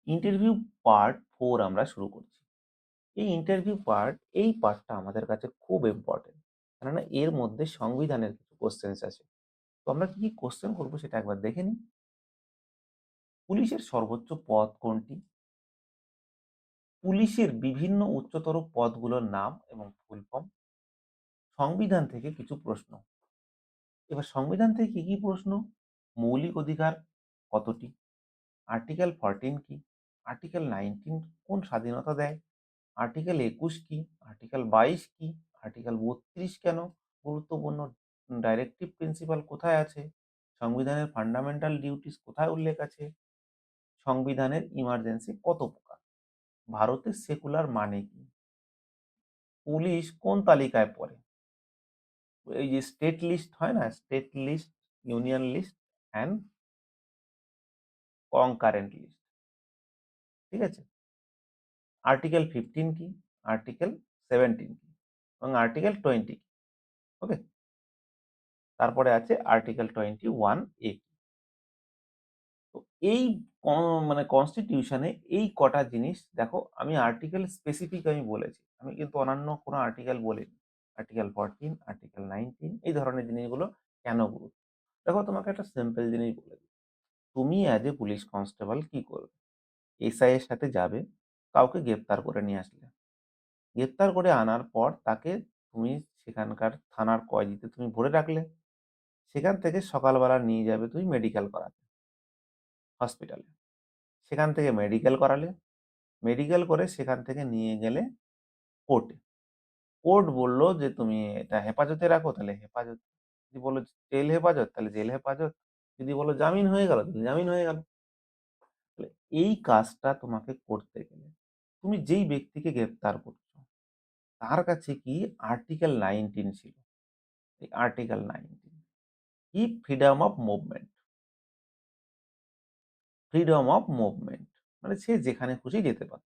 Interview part 4 আমরা শুরু করছি। এই ইন্টারভিউ পার্ট, এই পার্টটা আমাদের কাছে খুব ইম্পর্টেন্ট। কেননা এর মধ্যে সংবিধানের কিছু কোশ্চেনস আছে। তো আমরা কি কোশ্চেন করব সেটা একবার দেখে নিই। পুলিশের সর্বোচ্চ পদ কোনটি? পুলিশের বিভিন্ন উচ্চতর পদগুলোর নাম এবং ফুল ফর্ম। সংবিধান থেকে কিছু প্রশ্ন। এবার সংবিধান থেকে কি কি প্রশ্ন? মৌলিক অধিকার কতটি? আর্টিকেল 14 কি? আর্টিকেল 19 কোন স্বাধীনতা দেয়? আর্টিকেল 21 কি? আর্টিকেল 22 কি? আর্টিকেল 32 কেন গুরুত্বপূর্ণ? ডাইরেক্টিভ প্রিন্সিপাল কোথায় আছে? সংবিধানের ফান্ডামেন্টাল ডিউটিস কোথায় উল্লেখ আছে? সংবিধানের ইমার্জেন্সি কত প্রকার? ভারতের সেকুলার মানে কি? পুলিশ কোন তালিকায় পড়ে? এই যে স্টেট লিস্ট হয় না, state list, union list and concurrent list. ঠিক আছে? আর্টিকেল 15 কি? আর্টিকেল 17 কি? এবং আর্টিকেল 20 কি? ওকে, তারপরে আছে আর্টিকেল 21A। তো এই মানে কনস্টিটিউশনে এই কটা জিনিস দেখো, আমি আর্টিকেল স্পেসিফিক আমি বলেছি, আমি কিন্তু অন্যান্য কোনো আর্টিকেল বলিনি। আর্টিকেল 14, আর্টিকেল 19 এই ধরনের জিনিসগুলো কেন গুরুত্ব। দেখো, তোমাকে একটা সিম্পল জিনিস বলে দিই। তুমি অ্যাজ এ পুলিশ কনস্টেবল কি করবে? এসআই এর সাথে যাবে, কাউকে গ্রেপ্তার করে নিয়ে আসলে, গ্রেপ্তার করে আনার পর তাকে তুমি সেখানকার থানার কয়েদিতে তুমি ভরে রাখলে, সেখান থেকে সকালবেলা নিয়ে যাবে তুমি মেডিকেল করাতে, হসপিটালে। সেখান থেকে মেডিকেল করালে, মেডিকেল করে সেখান থেকে নিয়ে গেলে কোর্টে। কোর্ট বলল যে তুমি এটা হেফাজতে রাখো, তাহলে হেফাজত। যদি বলো জেল হেফাজত, তাহলে জেল হেফাজত। যদি বলো জামিন হয়ে গেল, তাহলে জামিন হয়ে গেল। তাহলে এই কাজটা তোমাকে করতে গেলে তুমি যেই ব্যক্তিকে গ্রেপ্তার করছো তার কাছে কি আর্টিকেল 19 ছিল? এই আর্টিকেল 19 কি? Freedom of movement. Freedom of movement মানে সে যেখানে খুশি যেতে পারে।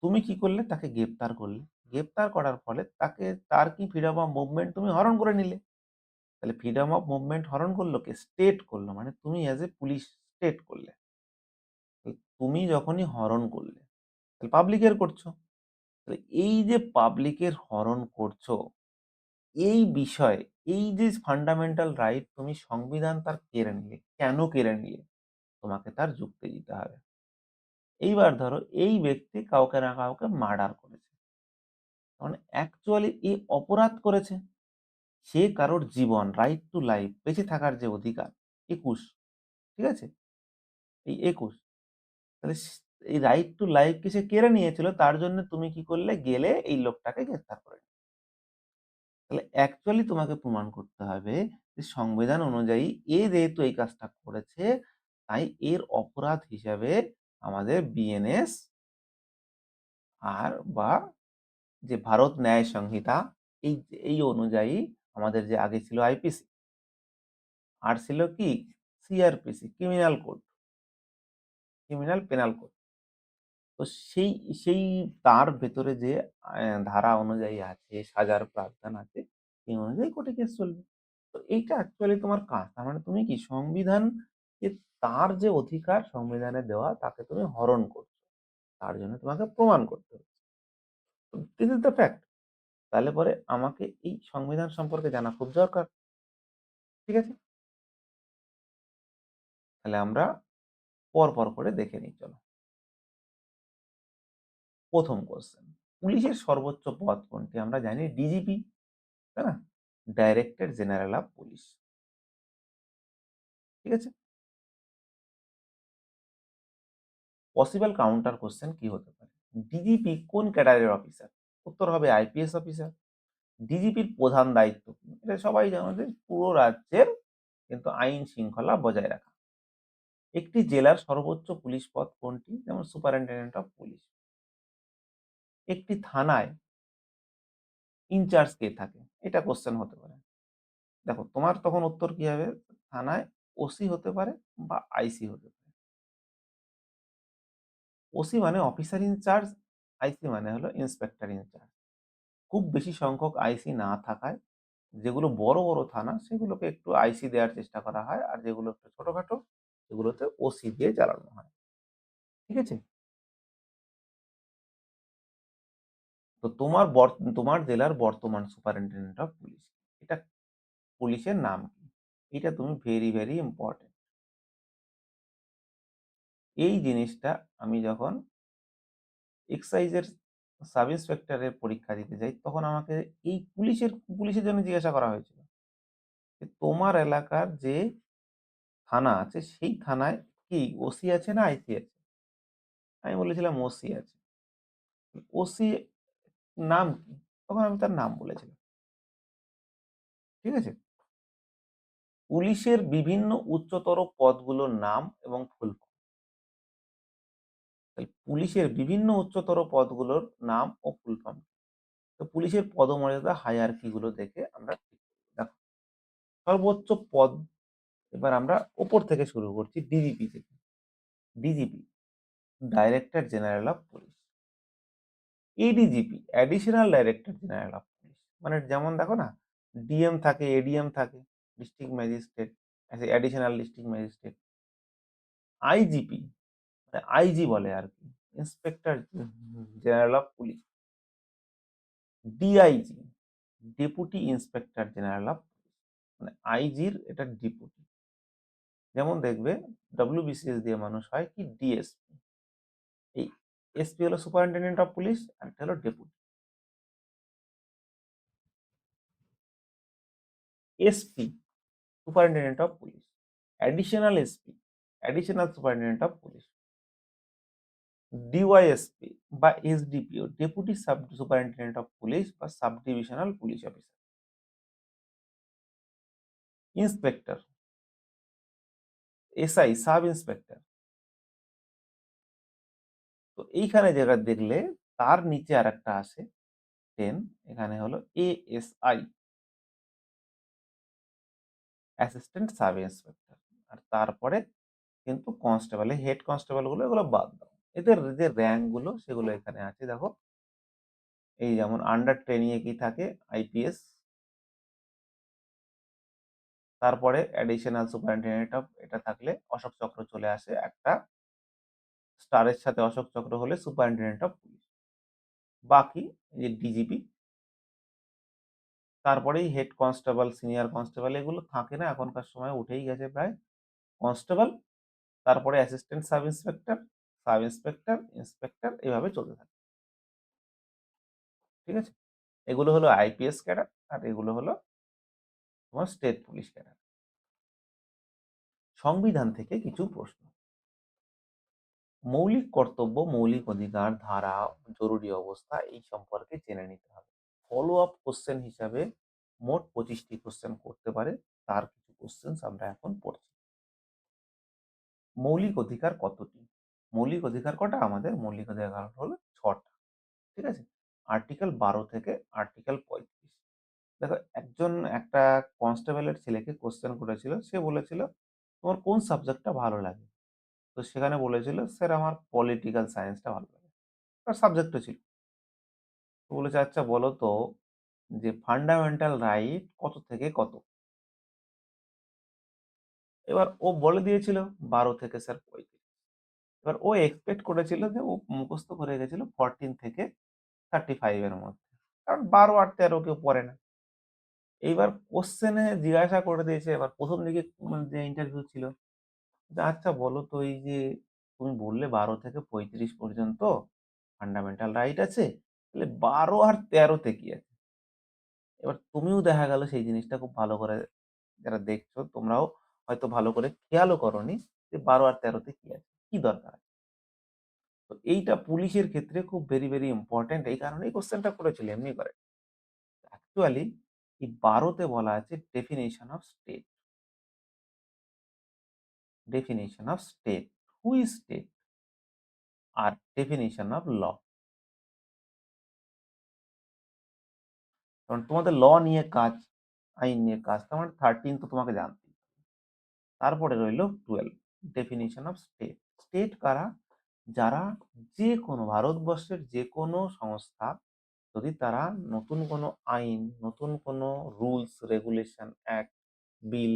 তুমি কি করলে? তাকে গ্রেপ্তার করলে। গ্রেপ্তার করার ফলে তাকে, তার কি ফ্রিডম অফ মুভমেন্ট তুমি হরণ করে নিলে। তাহলে ফ্রিডম অফ মুভমেন্ট হরণ করলো কে? স্টেট করলো, মানে তুমি অ্যাজ এ পুলিশ স্টেট করলে। তুমি যখনই হরণ করলে, তাহলে পাবলিকের করছো। তাহলে এই যে পাবলিকের হরণ করছো, এই বিষয়ে, এই যে ফান্ডামেন্টাল রাইট তুমি সংবিধান তার কেড়ে নিলে, কেন কেড়ে নিলে? তোমাকে তার যুক্তি দিতে হবে। এইবার ধরো এই ব্যক্তি কাউকে না কাউকে মার্ডার করেছে, মানে অ্যাকচুয়ালি এই অপরাধ করেছে। সে কারোর জীবন, রাইট টু লাইফ, বেঁচে থাকার যে অধিকার, 21, ঠিক আছে, এই 21, তাহলে এই রাইট টু লাইফকে সে কেড়ে নিয়েছিল, তার জন্য তুমি কি করলে? গেলে এই লোকটাকে গ্রেফতার করে নিলে। তাহলে অ্যাকচুয়ালি তোমাকে প্রমাণ করতে হবে যে সংবিধান অনুযায়ী এ যেহেতু এই কাজটা করেছে, তাই এর অপরাধ হিসাবে আমাদের বিএনএস আর বা যে ভারত ন্যায় সংহিতা, এই এই অনুযায়ী আমাদের যে আগে ছিল আইপিসি, আর ছিল কি CrPC, criminal code, criminal penal code. তো সেই সেই তার ভেতরে যে ধারা অনুযায়ী আছে, সাজার প্রাবধান আছে, সেই অনুযায়ী কোর্টে কেস চলবে। তো এইটা অ্যাকচুয়ালি তোমার কাজ। তার মানে তুমি কি সংবিধান, যে তার যে অধিকার সংবিধানে দেওয়া, তাকে তুমি হরণ করছো, তার জন্য তোমাকে প্রমাণ করতে হচ্ছে। This is the fact. তাহলে পরে আমাকে এই সংবিধান সম্পর্কে জানা খুব দরকার। ঠিক আছে? তাহলে আমরা পর পর করে দেখে নিই, চলো। প্রথম কোশ্চেন, পুলিশের সর্বোচ্চ পদ কোনটি? আমরা জানি ডিজিপি, তাই না? Director general of police. ঠিক আছে? পসিবল কাউন্টার কোশ্চেন কি হতে পারে? ডিজিপি কোন ক্যাডারের অফিসার? উত্তর হবে আইপিএস অফিসার। ডিজিপির প্রধান দায়িত্ব কি? এটা সবাই জানো যে পুরো রাজ্যের কিন্তু আইন শৃঙ্খলা বজায় রাখা। একটি জেলার সর্বোচ্চ পুলিশ পদ কোনটি? যেমন সুপারিনটেনডেন্ট অফ পুলিশ। একটি থানায় ইনচার্জ কে থাকে? এটা কোশ্চেন হতে পারে। দেখো, তোমার তখন উত্তর কি হবে? থানায় ওসি হতে পারে বা আইসি হতে পারে। ওসি মানে অফিসার ইনচার্জ, আইসি মানে হলো ইন্সপেক্টর ইনচার্জ। খুব বেশি সংখ্যক আইসি না থাকায় যেগুলো বড় বড় থানা, সেগুলোকে একটু আইসি দেওয়ার চেষ্টা করা হয়, আর যেগুলো একটু ছোটখাটো সেগুলোতে ওসি দিয়ে চালানো হয়। ঠিক আছে? তো তোমার জেলার বর্তমান সুপারিনটেনডেন্ট অফ পুলিশ। এটা পুলিশের নাম কি? এটা তুমি ভেরি, ভেরি ইম্পোর্টেন্ট। এই জিনিসটা আমি যখন এক্সাইজের সাব ইন্সপেক্টরের পরীক্ষা দিতে যাই, তখন আমাকে এই পুলিশের জন্য জিজ্ঞাসা করা হয়েছিল যে, "তোমার এলাকার যে থানা আছে, সেই থানায় কি ওসি আছে না আইসি আছে?" আমি বলেছিলাম, "ওসি আছে।" "ওসি নাম কি?" তখন আমি তার নাম বলেছিলাম। ঠিক আছে? পুলিশের বিভিন্ন উচ্চতর পদগুলোর নাম এবং ফুল ফর্ম। তাহলে পুলিশের বিভিন্ন উচ্চতর পদগুলোর নাম ও ফুল ফর্ম। তো পুলিশের পদমর্যাদা হায়ারার্কি গুলো দেখে আমরা ঠিক করব। দেখো, সর্বোচ্চ পদ, এবার আমরা উপর থেকে শুরু করছি, ডিজিপি থেকে। DGP, director general of police. ADGP, additional director general of police. মানে যেমন দেখো না, ডিএম থাকে, এডিএম থাকে, district magistrate, additional district magistrate. IGP, মানে আইজি বলে আর কি, inspector general of police. DIG, deputy inspector general of police, মানে আইজির এটা ডেপুটি। যেমন দেখবে ডব্লিউবিসিএস দিয়ে মানুষ হয় কি ডিএসপি। এই এসপি হলো সুপারিনটেন্ডেন্ট অফ পুলিশ, আর এটা হলো deputy. SP, superintendent of police. Additional SP, additional superintendent of police. DYSP বা SDPO, deputy sub superintendent of police বা sub divisional police officer. Inspector, SI, sub inspector. তো এইখানে যেটা দেখলে, তার নিচে আর একটা আসে 10, এখানে হলো এএসআই, অ্যাসিস্ট্যান্ট সাব ইন্সপেক্টর। আর তারপরে কিন্তু কনস্টেবল, হেড কনস্টেবল গুলো এগুলো বাদ দাও। এদের যে র্যাঙ্ক গুলো সেগুলো এখানে আছে দেখো। এই যেমন আন্ডার ট্রেনিং এ কি থাকে, আইপিএস। তারপরে অ্যাডিশনাল সুপারিনটেন্ডেন্ট অফ, এটা থাকলে অশোক চক্র চলে আসে একটা, স্টারের সাথে অশোক চক্র হলে সুপারিনটেন্ডেন্ট অফ পুলিশ। বাকি এই যে ডিজিপি, তারপরেই হেড কনস্টেবল, সিনিয়র কনস্টেবল, এগুলো থাকে না, এখনকার সময় উঠেই গেছে প্রায়। কনস্টেবল, তারপরে assistant sub inspector, sub inspector, inspector, এভাবে চলতে থাকে। ঠিক আছে? এগুলো হলো আইপিএস ক্যাডার, আর এগুলো হলো তোমার স্টেট পুলিশ ক্যাডার। সংবিধান থেকে কিছু প্রশ্ন। মৌলিক কর্তব্য, মৌলিক অধিকার, ধারা, জরুরি অবস্থা, এই সম্পর্কে জেনে নিতে হবে। ফলো আপ কোশ্চেন হিসাবে মোট 25টি কোশ্চেন করতে পারে, তার কিছু কোশ্চেন আমরা এখন পড়ছি। মৌলিক অধিকার কতটি? মৌলিক অধিকার কটা? আমাদের মৌলিক অধিকার হলো 6টা। ঠিক আছে? আর্টিকেল 12 থেকে আর্টিকেল 35। দেখো, একটা কনস্টেবলের ছেলেকে কোশ্চেন করেছিল, সে বলেছিল, তোমার কোন সাবজেক্টটা ভালো লাগে? তো সেখানে বলেছিল, স্যার আমার পলিটিক্যাল সায়েন্সটা ভালো লাগে। তার সাবজেক্টও ছিল। তো বলেছে, আচ্ছা বলো তো, যে ফান্ডামেন্টাল রাইট কত থেকে কত? এবার ও বলে দিয়েছিল 12 থেকে স্যার 35। এবার ও এক্সপেক্ট করেছিল যে ও মুখস্থ করে গেছিল 14 থেকে 35 এর মধ্যে, কারণ 12 আর 13 কেউ পড়ে না। এইবার কোশ্চেনে জিজ্ঞাসা করে দিয়েছে, এবার প্রথম দিকে যে ইন্টারভিউ ছিল, যে আচ্ছা বলো তো, এই যে তুমি বললে 12 থেকে 35 পর্যন্ত ফান্ডামেন্টাল রাইট আছে, তাহলে 12 আর 13 তে কি আছে? এবার তুমিও দেখা গেল সেই জিনিসটা খুব ভালো করে, যারা দেখছো তোমরাও হয়তো ভালো করে খেয়ালও করোনি যে 12 আর 13 তে কি আছে, কি দরকার আছে। তো এইটা পুলিশের ক্ষেত্রে খুব ভেরি, ভেরি ইম্পোর্টেন্ট, এই কারণেই কোশ্চেনটা করেছিল, এমনি করে। অ্যাকচুয়ালি এই 12 তে বলা আছে definition of state, definition of state, who is state, আর ডেফিনিশন অফ ল। কারণ তোমাদের ল নিয়ে কাজ, আইন নিয়ে কাজ, তার মানে 13 তো তোমাকে জানতেই হবে। তারপরে রইল 12, ডেফিনিশন অফ স্টেট। স্টেট কারা? যারা যে কোনো ভারতবর্ষের যে কোনো সংস্থা, যদি তারা নতুন কোনো আইন, নতুন কোনো রুলস, রেগুলেশন, অ্যাক্ট, বিল,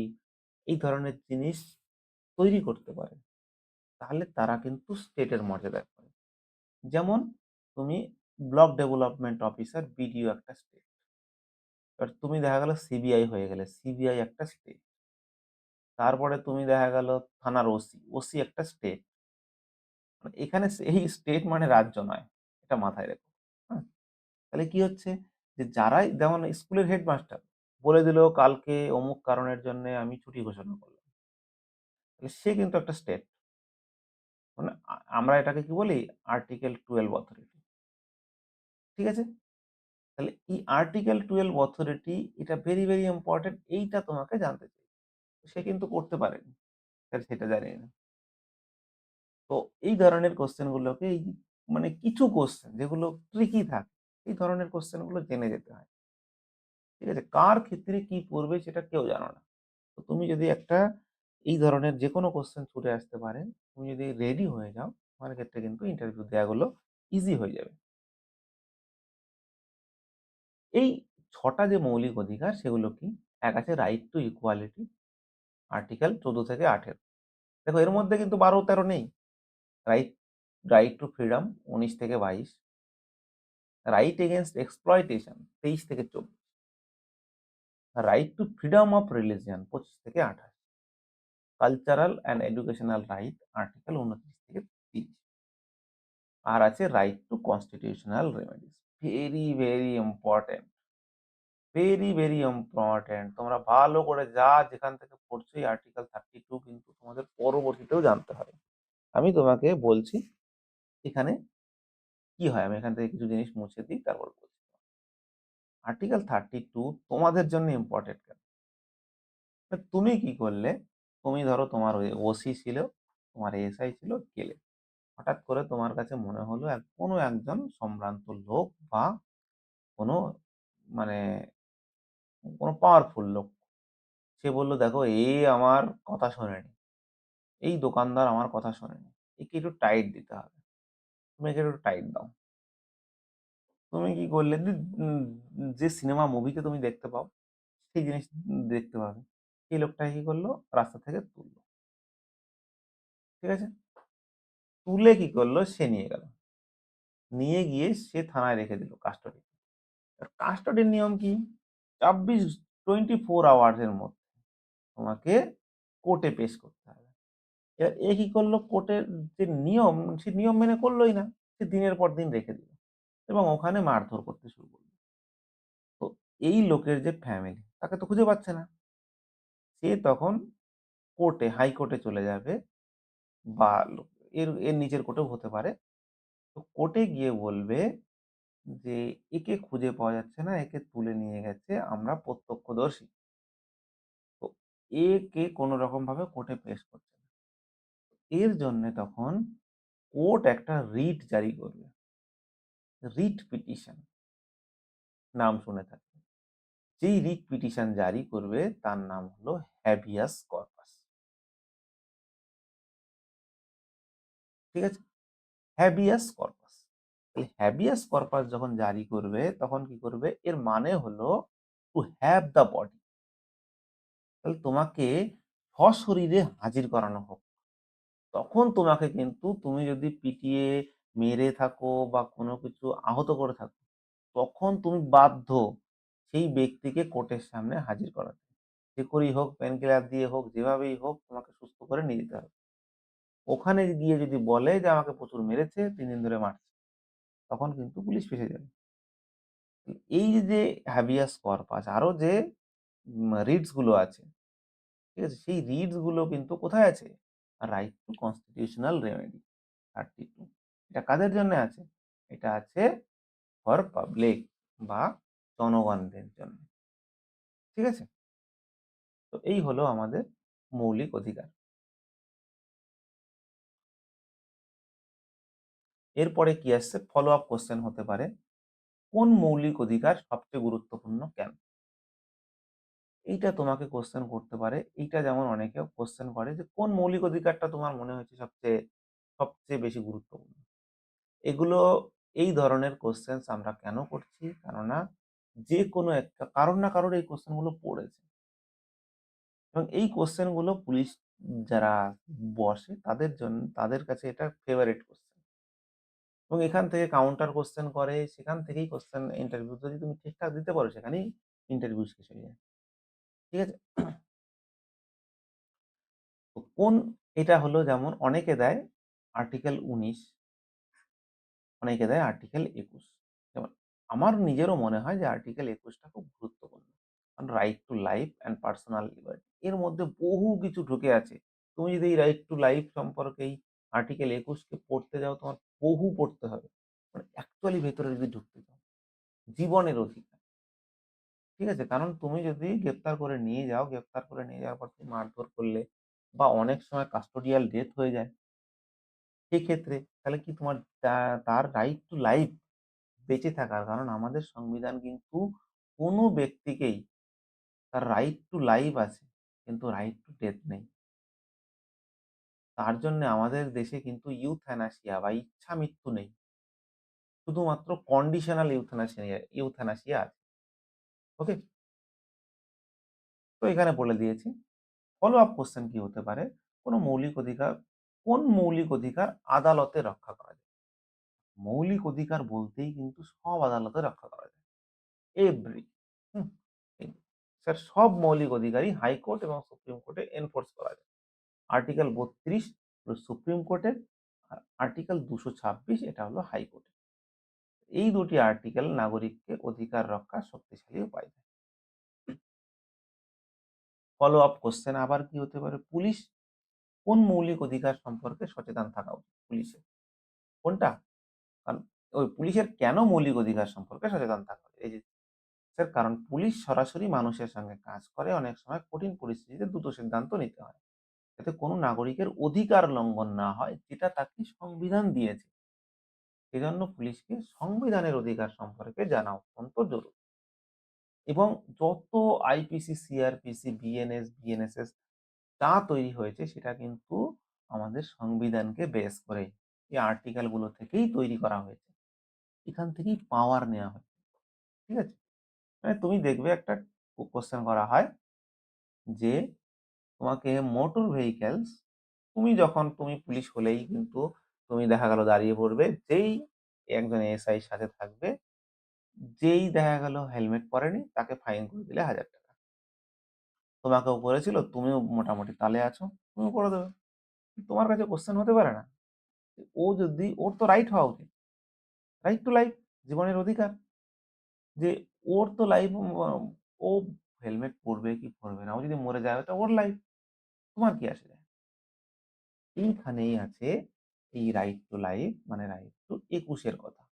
এই ধরনের জিনিস তৈরি করতে পারে, তাহলে তারা কিন্তু স্টেটের মর্যাদায় পড়ে। যেমন তুমি ব্লক ডেভেলপমেন্ট অফিসার, বিডিও একটা স্টেট। এবার তুমি দেখা গেল সিবিআই হয়ে গেলে, সিবিআই একটা স্টেট। তারপরে তুমি দেখা গেল থানার ওসি, ওসি একটা স্টেট। মানে এখানে এই স্টেট মানে রাজ্য নয়। এটা মাথায় রেখো। হ্যাঁ? তাহলে কি হচ্ছে যে যারাই যেমন স্কুলের হেডমাস্টার বলে দিল কালকে অমুক কারণের জন্য আমি ছুটি ঘোষণা করলাম। তাহলে সে কিন্তু একটা স্টেট। মানে আমরা এটাকে কি বলি? Article 12 authority. ঠিক আছে? তাহলে এই আর্টিকেল 12 অথরিটি এটা ভেরি, ভেরি ইম্পোর্টেন্ট, এইটা তোমাকে জানতে চাই। সে কিন্তু করতে পারেনি। সেটা জানি না। তো এই ধরনের কোয়েশ্চেন গুলোকে মানে কিছু কোয়েশ্চেন যেগুলো ট্রিকি থাকে, এই ধরনের কোয়েশ্চেন গুলো জেনে যেতে হয়। ঠিক আছে? কার ক্ষেত্রে কি পড়বে সেটা কেউ জানো না। তো তুমি যদি একটা এই ধরনের যেকোনো কোয়েশ্চেন ছুটে আসতে পারে, তুমি যদি রেডি হয়ে যাও, তোমার ক্ষেত্রে কিন্তু ইন্টারভিউ দেওয়াগুলো ইজি হয়ে যাবে। এই ৬ টা যে মৌলিক অধিকার সেগুলো কি? এক আছে রাইট টু ইকুয়ালিটি, আর্টিকেল ১৪ থেকে ১৮। দেখো এর মধ্যে কিন্তু ১২-১৩ নেই। রাইট রাইট টু ফ্রিডম ১৯ থেকে ২২, রাইট এগেইনস্ট এক্সপ্লয়টেশন ২৩ থেকে ২৪, right two freedom of religion ২৫ থেকে ২৮, cultural and educational right article ২৯ থেকে ৩০। আর আছে right two constitutional remedies. Very, very important. Very, very important. তোমরা ভালো করে যা যেখান থেকে পড়ছো এই আর্টিকেল 32 কিন্তু তোমাদের পরবর্তীতেও জানতে হবে। আমি তোমাকে বলছি এখানে কি হয়, আমি এখান থেকে কিছু জিনিস মুছে দিই তারপর বলছি। আর্টিকেল 32 তোমাদের জন্য ইম্পর্টেন্ট কেন? তুমি কি করলে? তুমি ধরো তোমার ওই ওসি ছিল, তোমার এসআই ছিল, গেলে। হঠাৎ করে তোমার কাছে মনে হলো কোনো একজন সম্ভ্রান্ত লোক বা কোনো মানে কোনো পাওয়ারফুল লোক। সে বলল, "দেখো আমার কথা শোনেনি। এই দোকানদার আমার কথা শোনেনি। একে একটু টাইট দিতে হবে। তুমি একে একটু টাইট দাও।" তুমি কি করলে? যে সিনেমা মুভিতে তুমি দেখতে পাও, সেই জিনিস দেখতে পাবে। সেই লোকটাকে কি করলো? রাস্তা থেকে তুললো। ঠিক আছে? তুলে কি করলো? সে নিয়ে গেল। নিয়ে গিয়ে সে থানায় রেখে দিল কাস্টডি। কাস্টডির নিয়ম কি? 24 আওয়ার্স এর মধ্যে তোমাকে কোর্টে পেশ করতে হবে। এবার এ কি করলো? কোর্টের যে নিয়ম, সে নিয়ম মেনে করলোই না। সে দিনের পর দিন রেখে দিল এবং ওখানে মারধর করতে শুরু করল। তো এই লোকের যে ফ্যামিলি তাকে তো খুঁজে পাচ্ছে না। সে তখন হাইকোর্টে চলে যাবে বা এর এর নিচের কোর্টেও হতে পারে। তো কোর্টে গিয়ে বলবে যে একে খুঁজে পাওয়া যাচ্ছে না, একে তুলে নিয়ে গেছে আমরা প্রত্যক্ষদর্শী। তো একে কোনো রকম ভাবে কোর্টে পেশ করছে না। এর জন্যে তখন কোর্ট একটা রিট জারি করবে। রিট পিটিশন নাম শুনে থাকবে। যেই রিট পিটিশন জারি করবে তার নাম হলো হ্যাবিয়াস কর্পাস। ঠিক আছে? Habeas corpus. তাহলে হ্যাবিয়াস কর্পাস যখন জারি করবে তখন কি করবে? এর মানে হলো টু হ্যাভ দ্য বডি। তাহলে তোমাকে সশরীরে হাজির করানো হোক। তখন তোমাকে কিন্তু তুমি যদি পিটিয়ে মেরে থাকো বা কোনো কিছু আহত করে থাকো, তখন তুমি বাধ্য সেই ব্যক্তিকে কোর্টের সামনে হাজির করাতে। যে করেই হোক, পেইনকিলার দিয়ে হোক, যেভাবেই হোক তোমাকে সুস্থ করে নিয়ে যেতে হবে। ওখানে গিয়ে যদি বলে যে আমাকে প্রচুর মেরেছে, ৩ দিন ধরে মারছে, তখন কিন্তু পুলিশ ফেঁসে যাবে। এই যে হাবিয়াস কর্পাস আরো যে রিটস গুলো আছে, ঠিক আছে? সেই রিটস গুলো কিন্তু কোথায় আছে? Right two constitutional remedy 32। এটা কাদের জন্য আছে? এটা আছে ফর পাবলিক বা জনগণদের জন্য। ঠিক আছে? তো এই হলো আমাদের মৌলিক অধিকার। এরপরে কি আসছে? ফলো আপ কোয়েশ্চেন হতে পারে। কোন মৌলিক অধিকার সবচেয়ে গুরুত্বপূর্ণ কেন? এইটা তোমাকে কোয়েশ্চেন করতে পারে। এইটা যেমন অনেকেও কোয়েশ্চেন করে যে কোন মৌলিক অধিকারটা তোমার মনে হয়েছে সবচেয়ে সবচেয়ে বেশি গুরুত্বপূর্ণ? এগুলো এই ধরনের কোয়েশ্চেনস আমরা কেন করছি? কেননা যেকোনো একটা কারোর না কারোর এই কোয়েশ্চেন গুলো পড়েছে এবং এই কোয়েশ্চেন গুলো পুলিশ যারা বসে তাদের কাছে এটা ফেভারিট কোয়েশ্চেন। এবং এখান থেকে কাউন্টার কোয়েশ্চেন করে, সেখান থেকেই কোয়েশ্চেন ইন্টারভিউ যদি তুমি ঠিকঠাক দিতে পারো সেখানেই ইন্টারভিউ শেষ হয়ে যায়। ঠিক আছে? তো এটা হলো যেমন অনেকে দেয় আর্টিকেল ১৯, অনেকে দেয় আর্টিকেল ২১। যেমন আমার নিজেরও মনে হয় যে আর্টিকেল ২১ টা খুব গুরুত্বপূর্ণ। কারণ right to life and personal liberty এর মধ্যে বহু কিছু ঢুকে আছে। তুমি যদি এই রাইট টু লাইফ সম্পর্কে এই আর্টিকেল ২১ কে পড়তে যাও তোমার বহু পড়তে হবে। মানে অ্যাকচুয়ালি ভেতরে যদি ঢুকতে চাও। জীবনের অধিকার। ঠিক আছে? কারণ তুমি যদি গ্রেপ্তার করে নিয়ে যাও, গ্রেপ্তার করে নিয়ে যাওয়ার পর তুমি মারধর করলে বা অনেক সময় কাস্টোডিয়াল ডেথ হয়ে যায়। সেক্ষেত্রে তাহলে কি তোমার তার রাইট টু লাইফ বেঁচে থাকার, কারণ আমাদের সংবিধান কিন্তু কোনো ব্যক্তিকেই তার রাইট টু লাইফ আছে কিন্তু রাইট টু ডেথ নেই। তার জন্য আমাদের দেশে কিন্তু ইউথ্যানাসিয়া বা ইচ্ছা মৃত্যু নেই। শুধুমাত্র কন্ডিশনাল ইউথ্যানাসিয়া আছে। ওকে? তো এখানে বলে দিয়েছি। ফলো আপ কোয়েশ্চেন কি হতে পারে? কোন মৌলিক অধিকার আদালতে রক্ষা করা যায়? মৌলিক অধিকার বলতেই কিন্তু সব আদালতে রক্ষা করা যায়। এভরি হুম, এই স্যার সব মৌলিক অধিকারই হাইকোর্ট এবং সুপ্রিম কোর্টে এনফোর্স করা যায়। আর্টিকেল ৩২ হলো সুপ্রিম কোর্টের, আর আর্টিকেল ২২৬ এটা হলো হাইকোর্টের। এই দুটি আর্টিকেল নাগরিককে অধিকার রক্ষার শক্তিশালী উপায় দেয়। ফলো আপ কোয়েশ্চেন আবার কি হতে পারে? পুলিশ কোন মৌলিক অধিকার সম্পর্কে সচেতন থাকা উচিত পুলিশের? কোনটা? কারণ ওই পুলিশের কেন মৌলিক অধিকার সম্পর্কে সচেতন থাকা উচিত? এই যে স্যার, কারণ পুলিশ সরাসরি মানুষের সঙ্গে কাজ করে। অনেক সময় কঠিন পরিস্থিতিতে দ্রুত সিদ্ধান্ত নিতে হয়। যাতে কোনো নাগরিকের অধিকার লঙ্ঘন না হয় যেটা তাকে সংবিধান দিয়েছে। সেজন্য পুলিশকে সংবিধানের অধিকার সম্পর্কে জানা অত্যন্ত জরুরি। এবং যত আইপিসি, সিআরপিসি, বিএনএস, যা তৈরি হয়েছে সেটা কিন্তু আমাদের সংবিধানকে বেস করে এই আর্টিকেল গুলো থেকেই তৈরি করা হয়েছে। এখান থেকেই পাওয়ার নেওয়া হয়। ঠিক আছে? মানে তুমি দেখবে একটা কোয়েশ্চেন করা হয় যে তোমাকে মোটর ভেহিকলস, তুমি পুলিশ হলেই কিন্তু তুমি দেখা গেল দাঁড়িয়ে পড়বে। যেই একজন এসআই সাথে থাকবে, যেই দেখা গেল হেলমেট পরেনি তাকে ফাইন করে দিলে ৳১,০০০। তোমাকেও করেছিল, তুমিও মোটামুটি তালে আছো, তুমিও করে দেবে। তোমার কাছে কোয়েশ্চেন হতে পারে না? ও যদি ওর তো রাইট হওয়া উচিত। রাইট টু লাইফ, জীবনের অধিকার। যে ওর তো লাইফ ও হেলমেট পরবে কি পরবে না। ও যদি মরে যায় ওটা ওর লাইফ। তোমার কি আসে যায়? এইখানেই আছে এই রাইট টু লাইফ মানে রাইট টু ২১ এর কথা।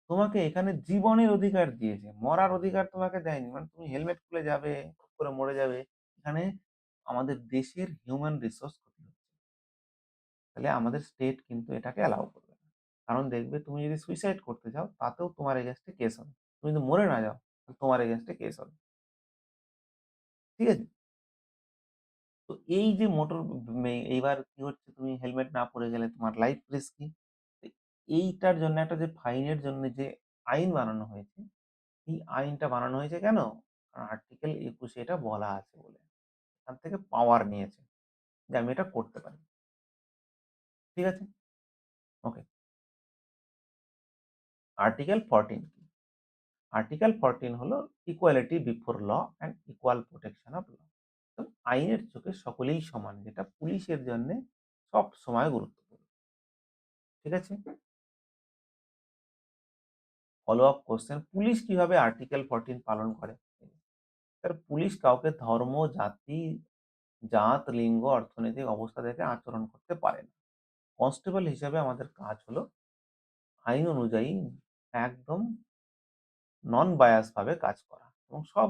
তোমাকে এখানে জীবনের অধিকার দিয়েছে। মরার অধিকার তোমাকে দেয়নি। মানে তুমি হেলমেট খুলে যাবে, হুট করে মরে যাবে। এখানে আমাদের দেশের হিউম্যান রিসোর্স ক্ষতি হচ্ছে। তাহলে আমাদের স্টেট কিন্তু এটাকে অ্যালাও করবে না। কারণ দেখবে তুমি যদি সুইসাইড করতে যাও তাতেও তোমার এগেইনস্ট এ কেস হবে। তুমি যদি মরে না যাও তাহলে তোমার এগেইনস্ট এ কেস হবে। ঠিক আছে? তো এই যে এইবার কি হচ্ছে, তুমি হেলমেট না পরে গেলে তোমার লাইফ রিস্কি। তো এইটার জন্য একটা যে ফাইনের জন্য যে আইন বানানো হয়েছে, এই আইনটা বানানো হয়েছে কেন? কারণ আর্টিকেল ২১ এ এটা বলা আছে বলে। এখান থেকে পাওয়ার নিয়েছে যে আমি এটা করতে পারি। ঠিক আছে? ওকে। আর্টিকেল ১৪ কি? আর্টিকেল ১৪ হলো equality before law and equal protection of law. আইনের চোখে সকলেই সমান, যেটা পুলিশের জন্যে সবসময় গুরুত্বপূর্ণ। ঠিক আছে? ফলো আপ কোয়েশ্চেন, পুলিশ কিভাবে আর্টিকেল ১৪ পালন করে? স্যার, পুলিশ কাউকে ধর্ম, জাত, লিঙ্গ, অর্থনৈতিক অবস্থা দেখে আচরণ করতে পারে না। কনস্টেবল হিসেবে আমাদের কাজ হলো আইন অনুযায়ী একদম নন বায়াস ভাবে কাজ করা এবং সব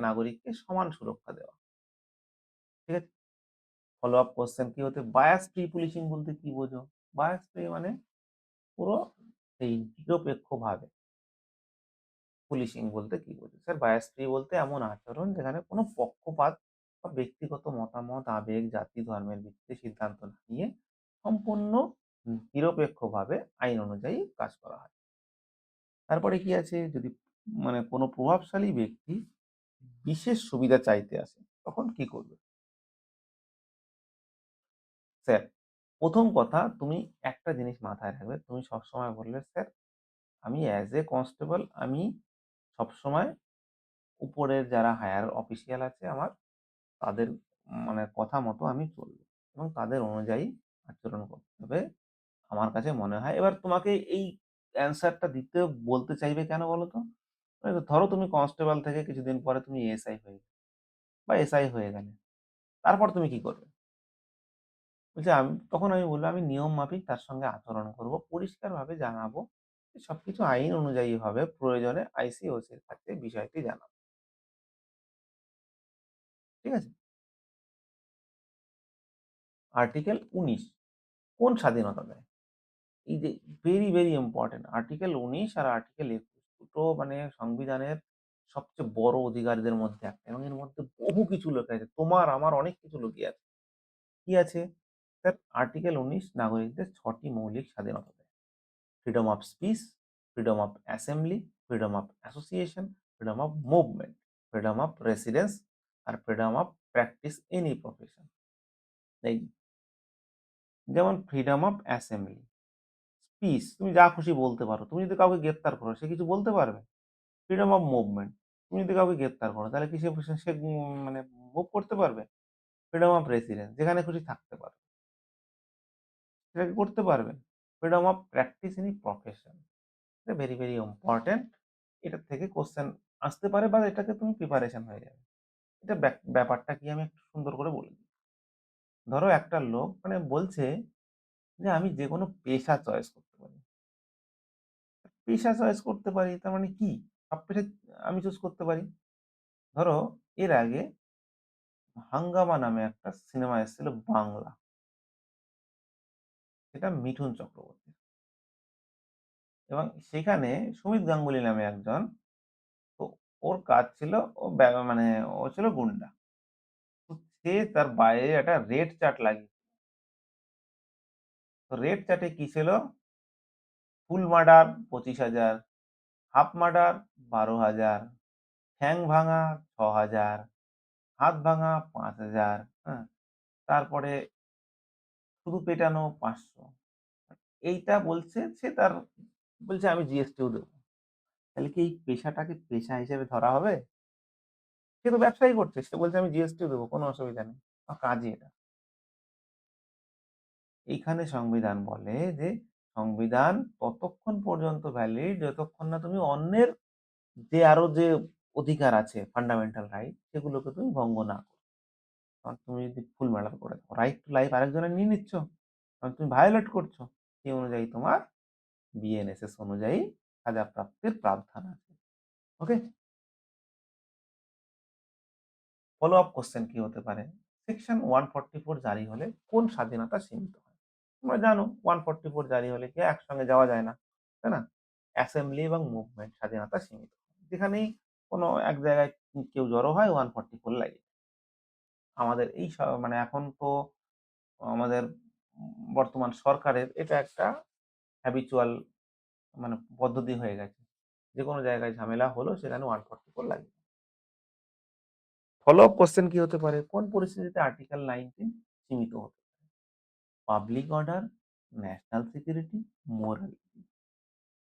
নাগরিককে সমান সুরক্ষা দেওয়া। ঠিক আছে? ফলো আপ কোয়েশ্চেন কি হতে, বায়াস ফ্রি পুলিশিং বলতে কি বোঝো? বায়াস ফ্রি মানে পুরো এই নিরপেক্ষভাবে পুলিশিং বলতে কি বোঝো? স্যার, বায়াস ফ্রি বলতে এমন আচরণ যেখানে কোনো পক্ষপাত বা ব্যক্তিগত মতামত, আবেগ, জাতি, ধর্মের ভিত্তিতে সিদ্ধান্ত না নিয়ে সম্পূর্ণ নিরপেক্ষভাবে আইন অনুযায়ী কাজ করা হয়। তারপরে কি আছে, যদি মানে কোনো প্রভাবশালী ব্যক্তি বিশেষ সুবিধা চাইতে আসে তখন কি করবে? স্যার, ১ম কথা তুমি একটা জিনিস মাথায় রাখবে। তুমি সবসময় বলবে, "স্যার, আমি অ্যাজ এ কনস্টেবল আমি সবসময় উপরের যারা হায়ার অফিসিয়াল আছে আমার তাদের মানে কথা মতো আমি চলব এবং তাদের অনুযায়ী আচরণ করতে হবে। আমার কাছে মনে হয়।" এবার তোমাকে এই অ্যান্সারটা দিতে বলতে চাইবে কেন বলো তো? ধরো তুমি কনস্টেবল থেকে কিছুদিন পরে তুমি এএসআই হয়ে গেলে বা এসআই হয়ে গেলে। তারপর তুমি কি করবে? বলছে তখন আমি বললাম, "আমি নিয়ম মাফিক তার সঙ্গে আচরণ করব। পরিষ্কারভাবে জানাবো যে সবকিছু আইন অনুযায়ী হবে। প্রয়োজনে আইসি, ওসির কাছে বিষয়টি জানাবো।" ঠিক আছে? আর্টিকেল ১৯ কোন স্বাধীনতা দেয়? এই যে ভেরি, ভেরি ইম্পোর্টেন্ট আর্টিকেল ১৯ আর আর্টিকেল ২১ দুটো মানে সংবিধানের সবচেয়ে বড় অধিকারদের মধ্যে একটা এবং এর মধ্যে বহু কিছু লেখা আছে। তোমার আমার অনেক কিছু লুকিয়ে আছে। কি আছে? স্যার আর্টিকেল ১৯ নাগরিকদের ৬ টি মৌলিক স্বাধীনতা দেয়। Freedom of speech, freedom of assembly, freedom of association, freedom of movement, freedom of residence আর freedom of practice any profession. এই যেমন ফ্রিডম অফ অ্যাসেম্বলি, স্পিচ তুমি যা খুশি বলতে পারো। তুমি যদি কাউকে গ্রেপ্তার করো সে কিছু বলতে পারবে? ফ্রিডম অফ মুভমেন্ট, তুমি যদি কাউকে গ্রেপ্তার করো তাহলে কি সে মানে মুভ করতে পারবে? ফ্রিডম অফ রেসিডেন্স যেখানে খুশি থাকতে পারবে। সেটা কি করতে পারবে? Freedom of practice any profession. এটা ভেরি, ভেরি ইম্পোর্টেন্ট। এটার থেকে কোয়েশ্চেন আসতে পারে বা এটাকে তুমি প্রিপারেশন হয়ে যাবে। এটা ব্যাপারটা কি আমি একটু সুন্দর করে বলে দিই। ধরো একটা লোক মানে বলছে যে আমি যেকোনো পেশা চয়েস করতে পারি। পেশা চয়েস করতে পারি তার মানে কি? সব পেশা আমি চুজ করতে পারি। ধরো এর আগে 'হাঙ্গামা' নামে একটা সিনেমা এসেছিল বাংলা। সেটা মিঠুন চক্রবর্তীর এবং সেখানে সুমিত গাঙ্গুলী নামে একজন তো ওর কাজ ছিল ও মানে ও ছিল গুন্ডা। তো সে তার বাইরে একটা রেড চার্ট লাগিয়ে তো রেড চার্টে কি ছিল? ফুল মার্ডার ২৫,০০০, হাফ মার্ডার ১২,০০০, ঠ্যাং ভাঙা ৬,০০০, হাত ভাঙা ৫,০০০, হ্যাঁ? তারপরে শুধু পেটানো ৫০০। এইটা বলছে সে তার বলছে আমি জিএসটিও দেব। তাহলে কি এই পেশাটাকে পেশা হিসেবে ধরা হবে? সে তো ব্যবসাই করছে। সে বলছে আমি জিএসটিও দেব। কোনো অসুবিধা নেই। কাজই এটা। এইখানে সংবিধান বলে যে সংবিধান ততক্ষণ পর্যন্ত ভ্যালিড যতক্ষণ না তুমি অন্যের যে আরো যে অধিকার আছে ফান্ডামেন্টাল রাইট সেগুলোকে তুমি ভঙ্গ না করো। কারণ তুমি যদি ফুল মার্ডার করে দাও, রাইট টু লাইফ আরেকজনের নিয়ে নিচ্ছ। কারণ তুমি ভায়োলেট করছো। সেই অনুযায়ী তোমার বিএনএসএস অনুযায়ী সাজা প্রাপ্তির প্রাবধান আছে। ওকে? ফলো আপ কোয়েশ্চেন কি হতে পারে? সেকশন 144 জারি হলে কোন স্বাধীনতা সীমিত হয়? তোমরা জানো 144 জারি হলে কি একসঙ্গে যাওয়া যায় না। তাই না? অ্যাসেম্বলি এবং মুভমেন্ট স্বাধীনতা সীমিত। যেখানেই কোনো এক জায়গায় কেউ জড়ো হয় 144 লাগে। আমাদের এই মানে এখন তো আমাদের বর্তমান সরকারের এটা একটা হ্যাবিচুয়াল মানে পদ্ধতি হয়ে গেছে। যেকোনো জায়গায় ঝামেলা হলো সেখানে 144 লাগে। ফলো আপ কোয়েশ্চেন কি হতে পারে? কোন পরিস্থিতিতে আর্টিকেল 19 সীমিত হতে পারে? Public order, national security, morality.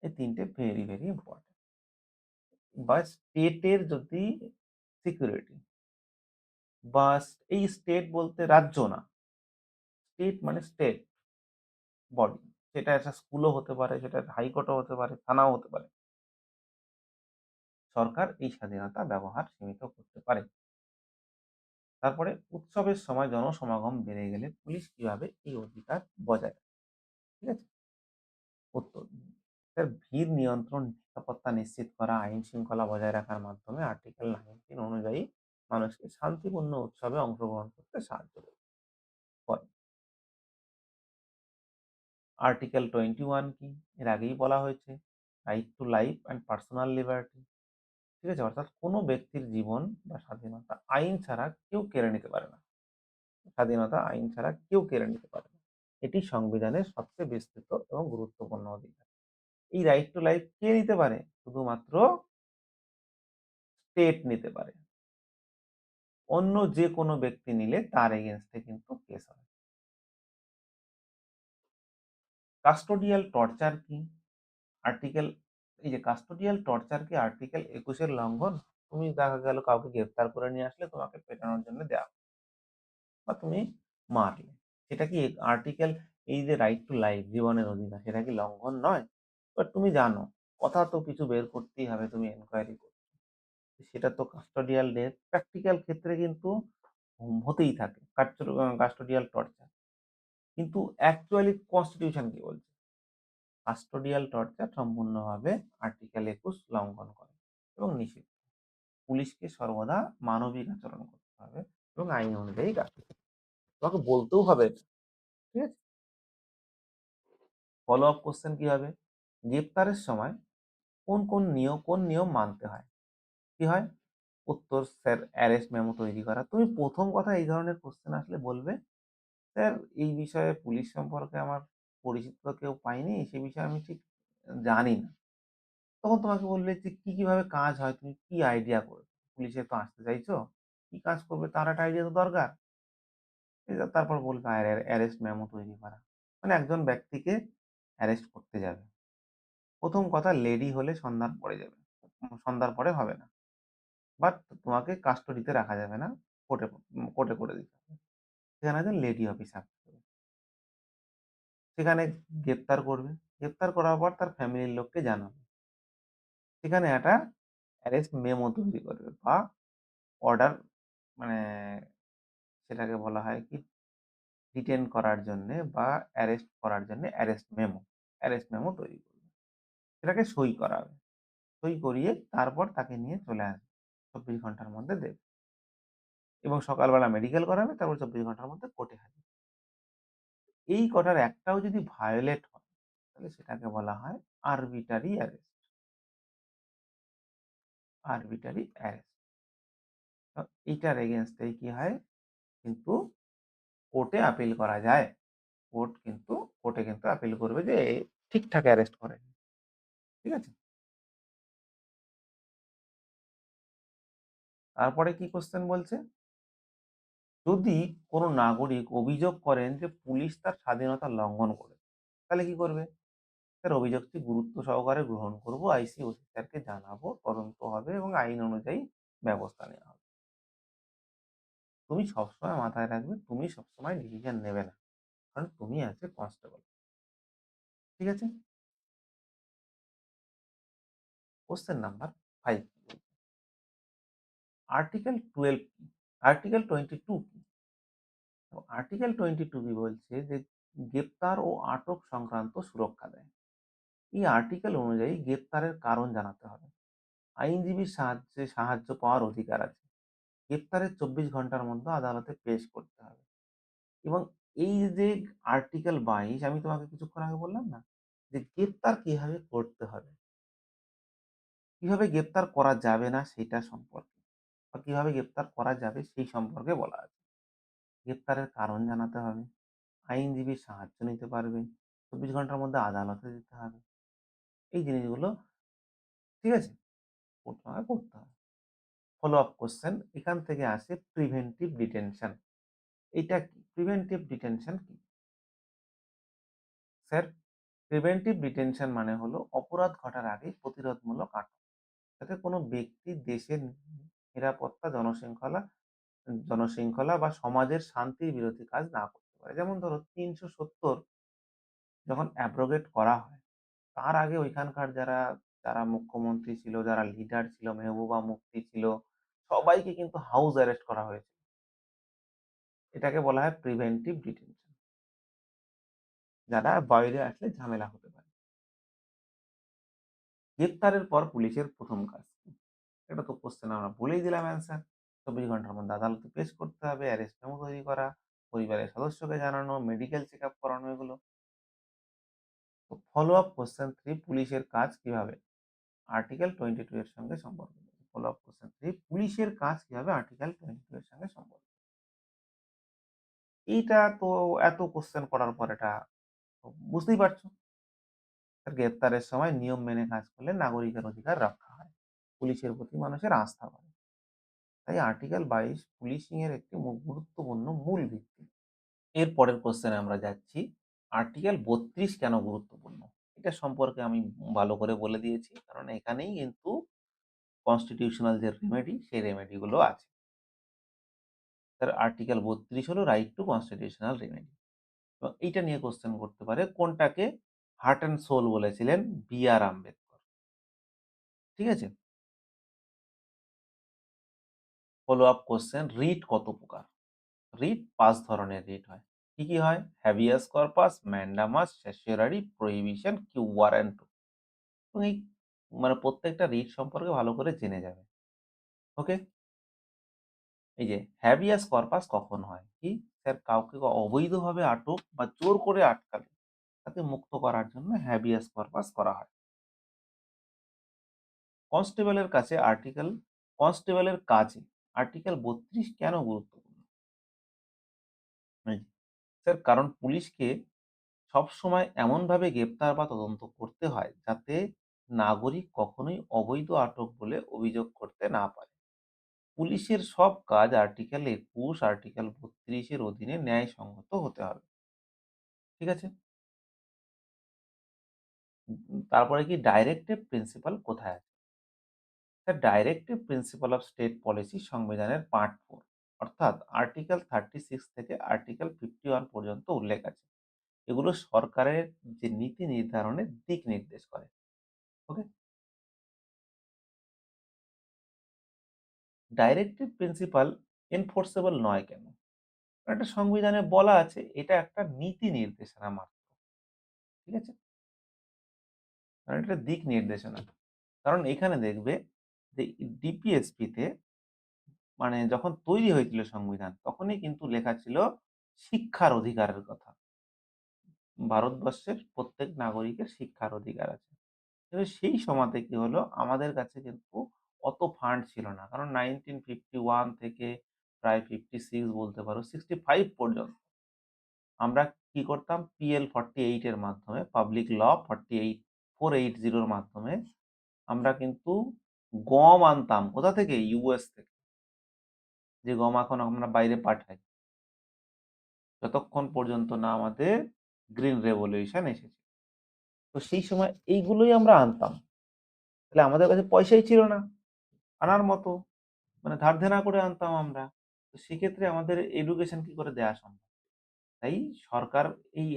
এই ৩ টে ভেরি, ভেরি ইম্পোর্টেন্ট। বা স্টেটের যদি সিকিউরিটি বা এই স্টেট বলতে রাজ্য না। স্টেট মানে স্টেট বডি। সেটা একটা স্কুলও হতে পারে, সেটা হাইকোর্টও হতে পারে, থানাও হতে পারে। সরকার এই স্বাধীনতা ব্যবহার সীমিত করতে পারে। তারপরে উৎসবের সময় জনসমাগম বেড়ে গেলে পুলিশ কিভাবে এই অধিকার বজায় রাখে? ঠিক আছে? উত্তর স্যার ভিড় নিয়ন্ত্রণ, নিরাপত্তা নিশ্চিত করা, আইন শৃঙ্খলা বজায় রাখার মাধ্যমে আর্টিকেল 19 অনুযায়ী মানুষকে শান্তিপূর্ণ উৎসবে অংশগ্রহণ করতে সাহায্য করে। আর্টিকেল 21 কি? এর আগেই বলা হয়েছে right to life and personal liberty. ঠিক আছে? অর্থাৎ কোনো ব্যক্তির জীবন বা স্বাধীনতা আইন ছাড়া কেউ কেড়ে নিতে পারে না। স্বাধীনতা আইন ছাড়া কেউ কেড়ে নিতে পারে না। এটি সংবিধানের সবচেয়ে বিস্তৃত এবং গুরুত্বপূর্ণ অধিকার। এই রাইট টু লাইফ কে নিতে পারে? শুধুমাত্র স্টেট নিতে পারে। অন্য যে কোনো ব্যক্তি নিলে তার এগেইনস্ট এ কিন্তু কেস হয়। কাস্টোডিয়াল টর্চার কি? আর্টিকেল এই যে কাস্টোডিয়াল টর্চার কি আর্টিকেল ২১ এর লঙ্ঘন? তুমি দেখা গেল কাউকে গ্রেফতার করে নিয়ে আসলে তোমাকে পেটানোর জন্য দেয়া হলো বা তুমি মারলে। সেটা কি আর্টিকেল এই যে রাইট টু লাইফ জীবনের অধিকার সেটা কি লঙ্ঘন নয়? বাট তুমি জানো কথা তো কিছু বের করতেই হবে তুমি এনকোয়ারি করবে। সেটা তো কাস্টোডিয়াল ডেথ প্র্যাকটিক্যাল ক্ষেত্রে কিন্তু হতেই থাকে কাস্টোডিয়াল টর্চার। কিন্তু অ্যাকচুয়ালি কনস্টিটিউশন কি বলছে? কাস্টোডিয়াল টর্চার সম্পূর্ণভাবে আর্টিকেল ২১ লঙ্ঘন করে এবং নিষিদ্ধ। পুলিশকে সর্বদা মানবিক আচরণ করতে হবে এবং আইন অনুযায়ী কাজ করতে হবে। তোমাকে বলতেও হবে এটা। ঠিক আছে? ফলো আপ কোয়েশ্চেন কি হবে? গ্রেপ্তারের সময় কোন নিয়ম মানতে হয়? কি হয়? উত্তর স্যার অ্যারেস্ট মেমো তৈরি করা। তুমি ১ম কথা এই ধরনের কোয়েশ্চেন আসলে বলবে, "স্যার এই বিষয়ে পুলিশ সম্পর্কে আমার পরিচিত কেউ পাইনি। সে বিষয়ে আমি ঠিক জানি না।" তখন তোমাকে বলবে যে কিভাবে কাজ হয়? তুমি কি আইডিয়া করেছো? পুলিশে তো আসতে চাইছো। কি কাজ করবে তার একটা আইডিয়া তো দরকার। তারপর বলবে অ্যারেস্ট মেমো তৈরি করা। মানে একজন ব্যক্তিকে অ্যারেস্ট করতে যাবে। ১ম কথা লেডি হলে সন্ধ্যার পরে যাবে। সন্ধ্যার পরে হবে না। বাট তোমাকে কাস্টডিতে রাখা যাবে না। কোর্টে করে দিতে হবে। সেখানে একজন লেডি অফিসার থাকবে। সেখানে গ্রেপ্তার করবে। গ্রেপ্তার করার পর তার ফ্যামিলির লোককে জানাবে। সেখানে একটা অ্যারেস্ট মেমো তৈরি করবে বা অর্ডার মানে সেটাকে বলা হয় কি ডিটেইন করার জন্যে বা অ্যারেস্ট করার জন্যে অ্যারেস্ট মেমো তৈরি করবে। সেটাকে সই করাবে। সই করিয়ে তারপর তাকে নিয়ে চলে আসবে। ২৪ ঘন্টার মধ্যে দেবে এবং সকালবেলা মেডিকেল করাবে তারপর ২৪ ঘন্টার মধ্যে কোর্টে হাজির। এই কটার একটাও যদি ভায়োলেট হয় তাহলে সেটাকে বলা হয় আরবিটারি অ্যারেস্ট। Arbitrary arrest. তো এইটার এগেইনস্ট কি হয় কিন্তু কোর্টে আপিল করা যায়। কোর্টে কিন্তু আপিল করবে যে ঠিকঠাক অ্যারেস্ট করেনি। ঠিক আছে? তারপরে কি কোয়েশ্চেন বলছে? যদি কোনো নাগরিক অভিযোগ করেন যে পুলিশ তার স্বাধীনতা লঙ্ঘন করেছে, তাহলে কি করবে? স্যার অভিযোগটি গুরুত্ব সহকারে গ্রহণ করব, আইসি ওসি স্যারকে জানাবো, তদন্ত হবে এবং আইন অনুযায়ী ব্যবস্থা নেওয়া হবে। তুমি সবসময় মাথায় রাখবে তুমি সবসময় ডিসিশন নেবে না। কারণ তুমি আজকে কনস্টেবল। ঠিক আছে? কোয়েশ্চেন নাম্বার 5 আর্টিকেল 12 কি? আর্টিকেল 22 কি? আর্টিকেল 22 কি বলছে যে গ্রেপ্তার ও আটক সংক্রান্ত সুরক্ষা দেয়। এই আর্টিকেল অনুযায়ী গ্রেপ্তারের কারণ জানাতে হবে। আইনজীবীর সাহায্য পাওয়ার অধিকার আছে। গ্রেপ্তারের ২৪ ঘন্টার মধ্যে আদালতে পেশ করতে হবে। এবং এই যে আর্টিকেল ২২ আমি তোমাকে কিছুক্ষণ আগে বললাম না? যে গ্রেপ্তার কিভাবে করতে হবে? কিভাবে গ্রেপ্তার করা যাবে না সেটা সম্পর্কে বা কিভাবে গ্রেপ্তার করা যাবে সেই সম্পর্কে বলা আছে। গ্রেপ্তারের কারণ জানাতে হবে, আইনজীবীর সাহায্য নিতে পারবে, ২৪ ঘন্টার মধ্যে আদালতে যেতে হবে। এই জিনিসগুলো ঠিক আছে? করতে হবে। ফলো আপ কোয়েশ্চেন এখান থেকে আসে প্রিভেন্টিভ ডিটেনশন। এইটা কি? প্রিভেন্টিভ ডিটেনশন কি? স্যার প্রিভেন্টিভ ডিটেনশন মানে হলো অপরাধ ঘটার আগে প্রতিরোধমূলক আটক। যাতে কোনো ব্যক্তি দেশের নিরাপত্তা, জনশৃঙ্খলা বা সমাজের শান্তির বিরোধী কাজ না করতে পারে। যেমন ধরো ৩৭০ যখন অ্যাব্রোগেট করা হয়, তার আগে ওইখানকার যারা মুখ্যমন্ত্রী ছিল, যারা লিডার ছিল, মেহবুবা মুফতি ছিল, সবাইকে কিন্তু হাউস অ্যারেস্ট করা হয়েছিল। এটাকে বলা হয় প্রিভেন্টিভ ডিটেনশন। যারা বাইরে আসলে ঝামেলা হতে পারে। গ্রেপ্তারের পর পুলিশের ১ম কাজ কি? এটা তো কোশ্চেন আমরা বলেই দিলাম অ্যান্সার। ২৪ ঘন্টার মধ্যে আদালতে পেশ করতে হবে, অ্যারেস্ট মেমো তৈরি করা, পরিবারের সদস্যকে জানানো, মেডিকেল চেকআপ করানো এগুলো। তো ফলো আপ কোয়েশ্চেন 3 পুলিশের কাজ কিভাবে আর্টিকেল 22 এর সঙ্গে সম্পর্কিত। ফলো আপ কোয়েশ্চেন 3 পুলিশের কাজ কিভাবে আর্টিকেল 22 এর সঙ্গে সম্পর্কিত। এইটা তো এত কোশ্চেন করার পর এটা তো বুঝতেই পারছো। গ্রেপ্তারের সময় নিয়ম মেনে কাজ করলে নাগরিকের অধিকার রক্ষা হয়। পুলিশের প্রতি মানুষের আস্থা বাড়ে। তাই আর্টিকেল 22 পুলিশিং এর একটি গুরুত্বপূর্ণ মূল ভিত্তি। এর পরের কোশ্চেনে আমরা যাচ্ছি আর্টিকেল ৩২ কেন গুরুত্বপূর্ণ? এটা সম্পর্কে আমি ভালো করে বলে দিয়েছি। কারণ এখানেই কিন্তু কনস্টিটিউশনাল যে রেমেডি, সেই রেমেডি গুলো আছে। স্যার আর্টিকেল ৩২ হলো রাইট টু কনস্টিটিউশনাল রেমেডি। এবং এইটা নিয়ে কোয়েশ্চেন করতে পারে কোনটাকে হার্ট অ্যান্ড সোল বলেছিলেন বি.আর. আম্বেদকর। ঠিক আছে? ফলো আপ কোয়েশ্চেন, রিট কত প্রকার? রিট ৫ ধরনের রিট হয়। কি, কি হয়? Habeas corpus, mandamus, certiorari, prohibition, quo warranto. এবং এই মানে প্রত্যেকটা রিট সম্পর্কে ভালো করে জেনে যাবে। ওকে? এই যে হ্যাবিয়াস কর্পাস কখন হয়? কি? স্যার কাউকে অবৈধভাবে আটক বা জোর করে আটকালে তাকে মুক্ত করার জন্য হ্যাবিয়াস কর্পাস করা হয়। কনস্টেবলের কাছে আর্টিকেল কনস্টেবলের কাজে আর্টিকেল ৩২ কেন গুরুত্বপূর্ণ? হুম, স্যার কারণ পুলিশকে সবসময় এমনভাবে গ্রেপ্তার বা তদন্ত করতে হয় যাতে নাগরিক কখনোই অবৈধ আটক বলে অভিযোগ করতে না পারে। পুলিশের সব কাজ আর্টিকেল ২১, আর্টিকেল ৩২ এর অধীনে ন্যায়সঙ্গত হতে হবে। ঠিক আছে? তারপরে কি ডাইরেক্টিভ প্রিন্সিপাল কোথায় আছে? The directive principle of state policy সংবিধানের পার্ট 4 অর্থাৎ আর্টিকেল 36 থেকে আর্টিকেল 51 পর্যন্ত উল্লেখ আছে। এগুলো সরকারের যে নীতি নির্ধারণের দিক নির্দেশ করে। ওকে? ডাইরেক্টিভ প্রিন্সিপাল এনফোর্সেবল নয় কেন? কারণ এটা সংবিধানে বলা আছে এটা একটা নীতি নির্দেশনা মাত্র। ঠিক আছে? কারণ এটা দিক নির্দেশনা। কারণ এখানে দেখবে যে ডিপিএসপি তে মানে যখন তৈরি হয়েছিল সংবিধান তখনই কিন্তু লেখা ছিল শিক্ষার অধিকারের কথা। ভারতবর্ষের প্রত্যেক নাগরিকের শিক্ষার অধিকার আছে। কিন্তু সেই সময়তে কি হলো আমাদের কাছে কিন্তু অত ফান্ড ছিল না। কারণ 1951 থেকে প্রায় 56 বলতে পারো 65 পর্যন্ত আমরা কি করতাম পিএল 48 এর মাধ্যমে পাবলিক ল 48 480 এর মাধ্যমে আমরা কিন্তু গম আনতাম কোথা থেকে? ইউএস থেকে। যে গম এখন আমরা বাইরে পাঠাই। যতক্ষণ পর্যন্ত না আমাদের গ্রিন রেভলিউশন এসেছে। তো সেই সময় এইগুলোই আমরা আনতাম। তাহলে আমাদের কাছে পয়সাই ছিল না আনার মতো। মানে ধার দেনা করে আনতাম আমরা। তো সেক্ষেত্রে আমাদের এডুকেশন কি করে দেয়া সম্ভব? তাই সরকার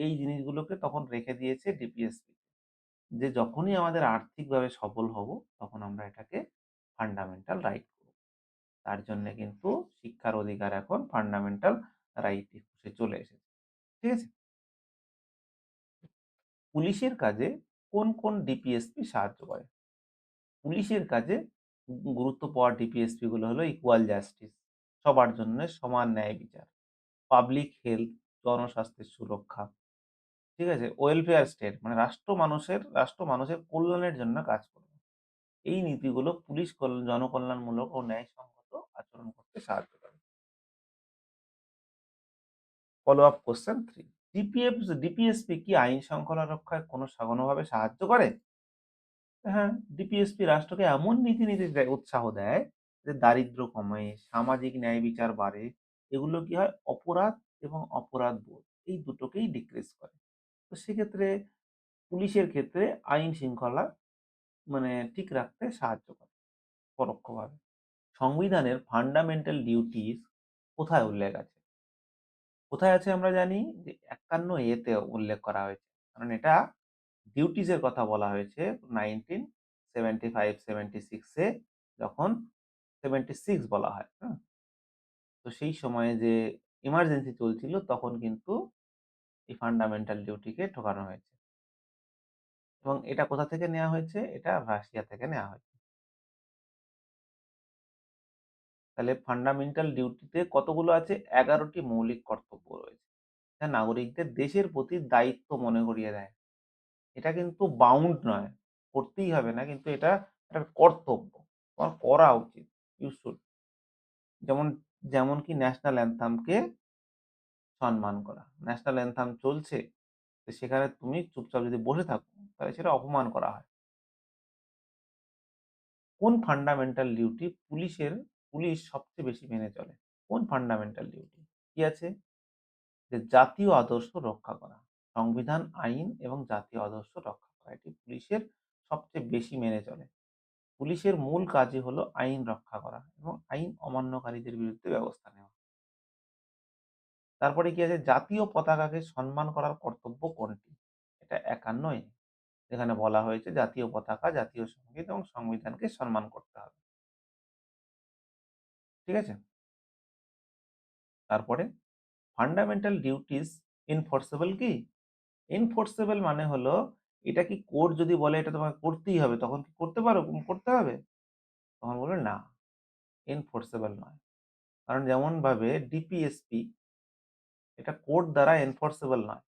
এই জিনিসগুলোকে তখন রেখে দিয়েছে ডিপিএসপি। যে যখনই আমাদের আর্থিকভাবে সফল হব, তখন আমরা এটাকে ফান্ডামেন্টাল রাইট করব। তার জন্যে কিন্তু শিক্ষার অধিকার এখন ফান্ডামেন্টাল রাইট হিসেবে চলে এসেছে। ঠিক আছে? পুলিশের কাজে কোন, কোন ডিপিএসপি সাহায্য করে? পুলিশের কাজে গুরুত্ব পাওয়া ডিপিএসপি গুলো হলো ইকুয়াল জাস্টিস, সবার জন্য সমান ন্যায় বিচার, পাবলিক হেলথ, জনস্বাস্থ্যের সুরক্ষা, ঠিক আছে? ওয়েলফেয়ার স্টেট মানে রাষ্ট্র মানুষের কল্যাণের জন্য কাজ করবে। এই নীতিগুলো পুলিশ জনকল্যাণমূলক ও ন্যায়সঙ্গত আচরণ করতে সাহায্য করে। ফলো আপ কোশ্চেন 3, ডিপিএসপি কি আইন শৃঙ্খলা রক্ষায় কোনোভাবে সাহায্য করে? হ্যাঁ, ডিপিএসপি রাষ্ট্রকে এমন নীতি নিতে উৎসাহ দেয় যে দারিদ্র্য কমে, সামাজিক ন্যায় বিচার বাড়ে। এগুলো কি হয়? অপরাধ এবং অপরাধ বোধ এই দুটোকেই ডিক্রিজ করে। তো সেক্ষেত্রে পুলিশের ক্ষেত্রে আইন শৃঙ্খলা মানে ঠিক রাখতে সাহায্য করে পরোক্ষভাবে। সংবিধানের ফান্ডামেন্টাল ডিউটিস কোথায় উল্লেখ আছে? কোথায় আছে আমরা জানি যে ৫১ তে উল্লেখ করা হয়েছে। কারণ এটা ডিউটিজ এর কথা বলা হয়েছে 1975-76 এ যখন 76 বলা হয়, হ্যাঁ? তো সেই সময়ে যে এমার্জেন্সি চলছিল তখন কিন্তু এই ফান্ডামেন্টাল ডিউটিকে ঢোকানো হয়েছে। এবং এটা কোথা থেকে নেয়া হয়েছে? এটা রাশিয়া থেকে নেয়া হয়েছে। তাহলে ফান্ডামেন্টাল ডিউটিতে কতগুলো আছে? ১১ টি মৌলিক কর্তব্য রয়েছে। যা নাগরিকদের দেশের প্রতি দায়িত্ব মনে করিয়ে দেয়। এটা কিন্তু বাউন্ড নয়, করতেই হবে না কিন্তু এটা একটা কর্তব্য। তোমার করা উচিত। You should. যেমন যেমন কি ন্যাশনাল অ্যানথেমকে সম্মান করা। ন্যাশনাল অ্যানথেম চলছে, তো সেখানে তুমি চুপচাপ যদি বসে থাকো তাহলে সেটা অপমান করা হয়। কোন ফান্ডামেন্টাল ডিউটি পুলিশ সবচেয়ে বেশি মেনে চলে? কোন ফান্ডামেন্টাল ডিউটি? কি আছে? যে জাতীয় আদর্শ রক্ষা করা। সংবিধান, আইন এবং জাতীয় আদর্শ রক্ষা করা। এটি পুলিশের সবচেয়ে বেশি মেনে চলে। পুলিশের মূল কাজই হলো আইন রক্ষা করা এবং আইন অমান্যকারীদের বিরুদ্ধে ব্যবস্থা নেওয়া। তারপরে কি আছে? জাতীয় পতাকাকে সম্মান করার কর্তব্য কোনটি? এটা ৫১ এ। যেখানে বলা হয়েছে জাতীয় পতাকা, জাতীয় সঙ্গীত এবং সংবিধানকে সম্মান করতে হবে। ঠিক আছে? তারপরে ফান্ডামেন্টাল ডিউটিস এনফোর্সেবল কি? এনফোর্সেবল মানে হলো এটা কি কোর্ট যদি বলে এটা তোমাকে করতেই হবে তখন কি করতে পারো? করতে হবে? তখন বলবে না, এনফোর্সেবল নয়। কারণ যেমনভাবে ডিপিএসপি এটা কোর্ট দ্বারা এনফোর্সেবল নয়।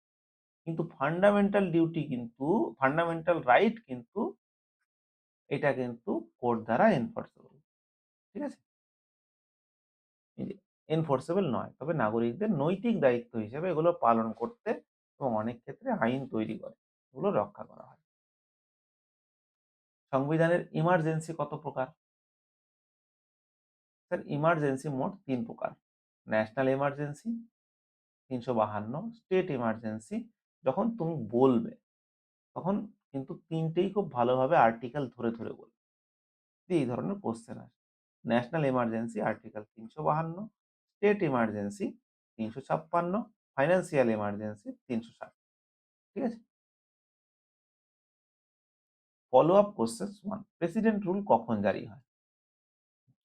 কিন্তু ফান্ডামেন্টাল ডিউটি কিন্তু ফান্ডামেন্টাল রাইট কিন্তু এটা কিন্তু কোর্ট দ্বারা এনফোর্সেবল। ঠিক আছে? এই যে এনফোর্সেবল নয়। তবে নাগরিকদের নৈতিক দায়িত্ব হিসেবে এগুলো পালন করতে এবং অনেক ক্ষেত্রে আইন তৈরি করে এগুলো রক্ষা করা হয়। সংবিধানের ইমার্জেন্সি কত প্রকার? স্যার ইমার্জেন্সি মোট ৩ প্রকার। ন্যাশনাল এমার্জেন্সি ৩৫২, স্টেট এমার্জেন্সি যখন তুমি বলবে তখন কিন্তু ৩ টেই খুব ভালোভাবে আর্টিকেল ধরে, ধরে বলবে। এই ধরনের কোয়েশ্চেন আসে। National emergency article ৩৫২, state emergency ৩৫৬, financial emergency ৩৬০। ঠিক আছে? Follow up questions 1 president rule কখন জারি হয়?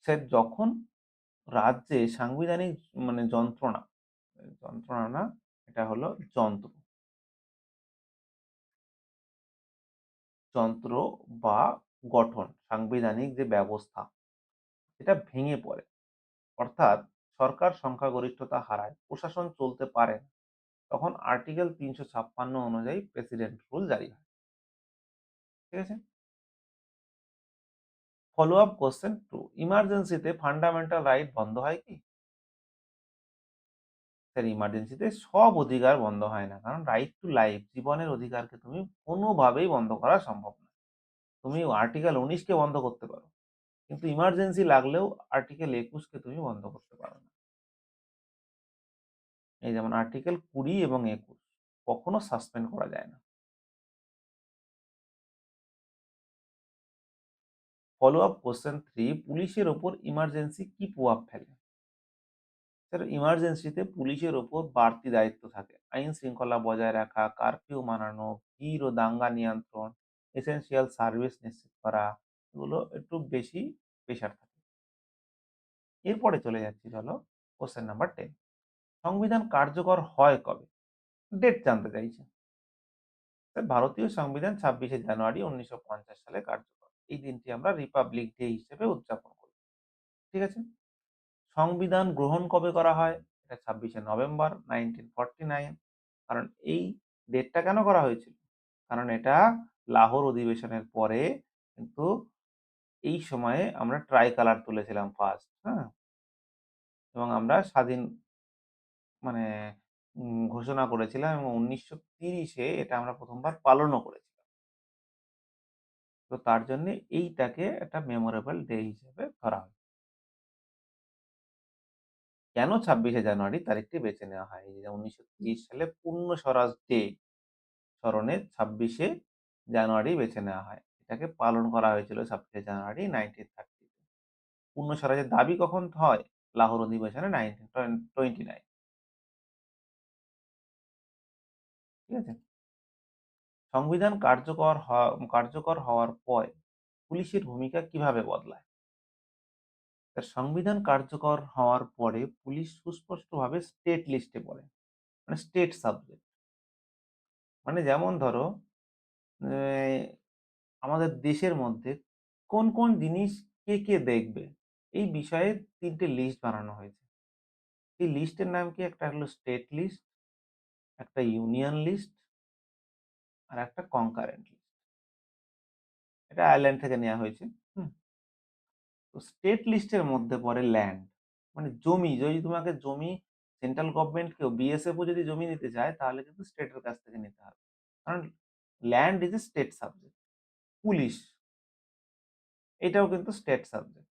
স্যার যখন রাজ্যে সাংবিধানিক মানে যন্ত্রণা না, এটা হলো যন্ত্র। যন্ত্র বা গঠন, সাংবিধানিক যে ব্যবস্থা এটা ভেঙে পড়ে। অর্থাৎ সরকার সংখ্যাগরিষ্ঠতা হারায়, প্রশাসন চলতে পারে না। তখন আর্টিকেল ৩৫৬ অনুযায়ী প্রেসিডেন্ট রুল জারি হয়। ঠিক আছে? ফলো আপ কোয়েশ্চেন 2 ইমার্জেন্সিতে ফান্ডামেন্টাল রাইট বন্ধ হয় কি? স্যার ইমার্জেন্সিতে সব অধিকার বন্ধ হয় না। কারণ রাইট টু লাইফ জীবনের অধিকারকে তুমি কোনোভাবেই বন্ধ করা সম্ভব না। তুমি আর্টিকেল ১৯ কে বন্ধ করতে পারো। কিন্তু ইমার্জেন্সি লাগলেও আর্টিকেল ২১ কে তুমি বন্ধ করতে পারো না। এই যেমন আর্টিকেল ২০ এবং ২১ কখনো সাসপেন্ড করা যায় না। ফলো আপ কোয়েশ্চেন ৩ পুলিশের ওপর ইমার্জেন্সি কি প্রভাব ফেলে? স্যার ইমার্জেন্সিতে পুলিশের ওপর বাড়তি দায়িত্ব থাকে। আইন শৃঙ্খলা বজায় রাখা, কারফিউ মানানো, ভিড় ও দাঙ্গা নিয়ন্ত্রণ, এসেনশিয়াল সার্ভিস নিশ্চিত করা এগুলো একটু বেশি প্রেশার থাকে। এরপরে চলে যাচ্ছি চলো কোয়েশ্চেন নাম্বার ১০ সংবিধান কার্যকর হয় কবে? ডেট জানতে চাইছে। স্যার ভারতীয় সংবিধান ২৬শে জানুয়ারি ১৯৫০ সালে কার্যকর। এই দিনটি আমরা রিপাবলিক ডে হিসেবে উদযাপন করি। ঠিক আছে? সংবিধান গ্রহণ কবে করা হয়? এটা ২৬শে নভেম্বর 1949। কারণ এই ডেটটা কেন করা হয়েছিল? কারণ এটা লাহোর অধিবেশনের পরে কিন্তু এই সময়ে আমরা ট্রাই কালার তুলেছিলাম ফার্স্ট, হ্যাঁ? এবং আমরা স্বাধীন মানে ঘোষণা করেছিলাম এবং ১৯৩০ এ এটা আমরা ১ম বার পালনও করেছিলাম। তো তার জন্যে এইটাকে একটা মেমোরেবল ডে হিসেবে ধরা হয়। কেন ২৬শে জানুয়ারি তারিখটি বেছে নেওয়া হয়? এই যে ১৯৩০ সালে পূর্ণ স্বরাজ ডে স্মরণে ২৬শে জানুয়ারি বেছে নেওয়া হয়। এটাকে পালন করা হয়েছিল ২৬শে জানুয়ারি 1930 পূর্ণ স্বরাজের দাবি কখন হয়? লাহোর অধিবেশনে 1929। ঠিক আছে? সংবিধান কার্যকর হওয়ার পর পুলিশের ভূমিকা কিভাবে বদলায়? তা সংবিধান কার্যকর হওয়ার পরে পুলিশ সুস্পষ্টভাবে স্টেট লিস্টে পড়ে। মানে স্টেট সাবজেক্ট। মানে যেমন ধরো এ আমাদের দেশের মধ্যে কোন, কোন জিনিস কে, কে দেখবে? এই বিষয়ে ৩ টে লিস্ট বানানো হয়েছে। এই লিস্টের নাম কি? একটা হলো স্টেট লিস্ট, একটা ইউনিয়ন লিস্ট, আর একটা কনকারেন্ট লিস্ট। এটা আয়ারল্যান্ড থেকে নেয়া হয়েছে। হুম? তো স্টেট লিস্টের মধ্যে পড়ে ল্যান্ড। মানে জমি, যদি তোমাকে জমি সেন্ট্রাল গভর্নমেন্টকেও বিএসএফ ও যদি জমি নিতে চায় তাহলে কিন্তু স্টেটের কাছ থেকে নিতে হবে। কারণ land is a state subject. Police এটাও কিন্তু স্টেট সাবজেক্ট।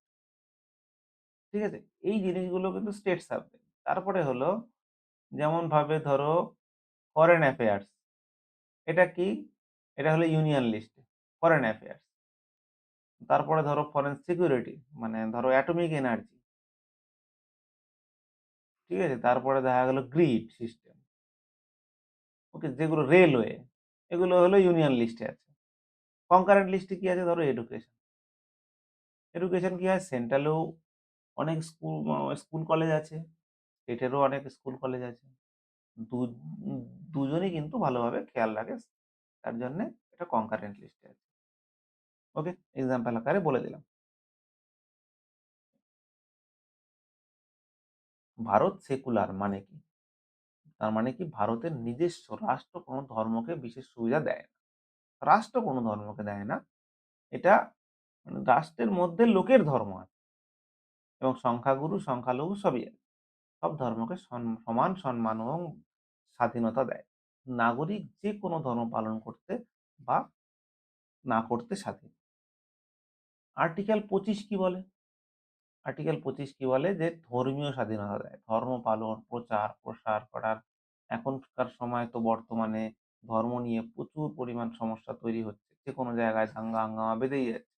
ঠিক আছে? এই জিনিসগুলো কিন্তু স্টেট সাবজেক্ট। তারপরে হলো যেমন ভাবে ধরো ফরেন অ্যাফেয়ার্স। এটা কি? এটা হলো ইউনিয়ন লিস্টে, ফরেন অ্যাফেয়ার্স। তারপরে ধরো ফরেন সিকিউরিটি, মানে ধরো অ্যাটমিক এনার্জি, ঠিক আছে? তারপরে দেখা গেল গ্রিড সিস্টেম, ওকে? যেগুলো রেলওয়ে, এগুলো হলো ইউনিয়ন লিস্টে আছে। কনকারেন্ট লিস্টে কি আছে? ধরো এডুকেশন। এডুকেশন কি হয়? সেন্ট্রালেও অনেক স্কুল কলেজ আছে, স্টেটেরও অনেক স্কুল কলেজ আছে। দু দুজনই কিন্তু ভালোভাবে খেয়াল রাখে। তার জন্যে এটা কনকারেন্ট লিস্টে আছে। ওকে? এক্সাম্পল আকারে বলে দিলাম। ভারত সেকুলার মানে কি? তার মানে কি ভারতের নিজস্ব রাষ্ট্র কোনো ধর্মকে বিশেষ সুবিধা দেয় না। রাষ্ট্র কোনো ধর্মকে দেয় না। এটা মানে রাষ্ট্রের মধ্যে লোকের ধর্ম আছে এবং সংখ্যাগুরু, সংখ্যালঘু সবই আছে। সব ধর্মকে সমান সম্মান এবং স্বাধীনতা দেয়। নাগরিক যে কোনো ধর্ম পালন করতে বা না করতে স্বাধীন। আর্টিকেল ২৫ কি বলে? আর্টিকেল ২৫ কি বলে? যে ধর্মীয় স্বাধীনতা দেয়। ধর্ম পালন, প্রচার, প্রসার করার। এখনকার সময় তো বর্তমানে ধর্ম নিয়ে প্রচুর পরিমাণ সমস্যা তৈরি হচ্ছে। যেকোনো জায়গায় দাঙ্গা হাঙ্গামা বেঁধেই যাচ্ছে।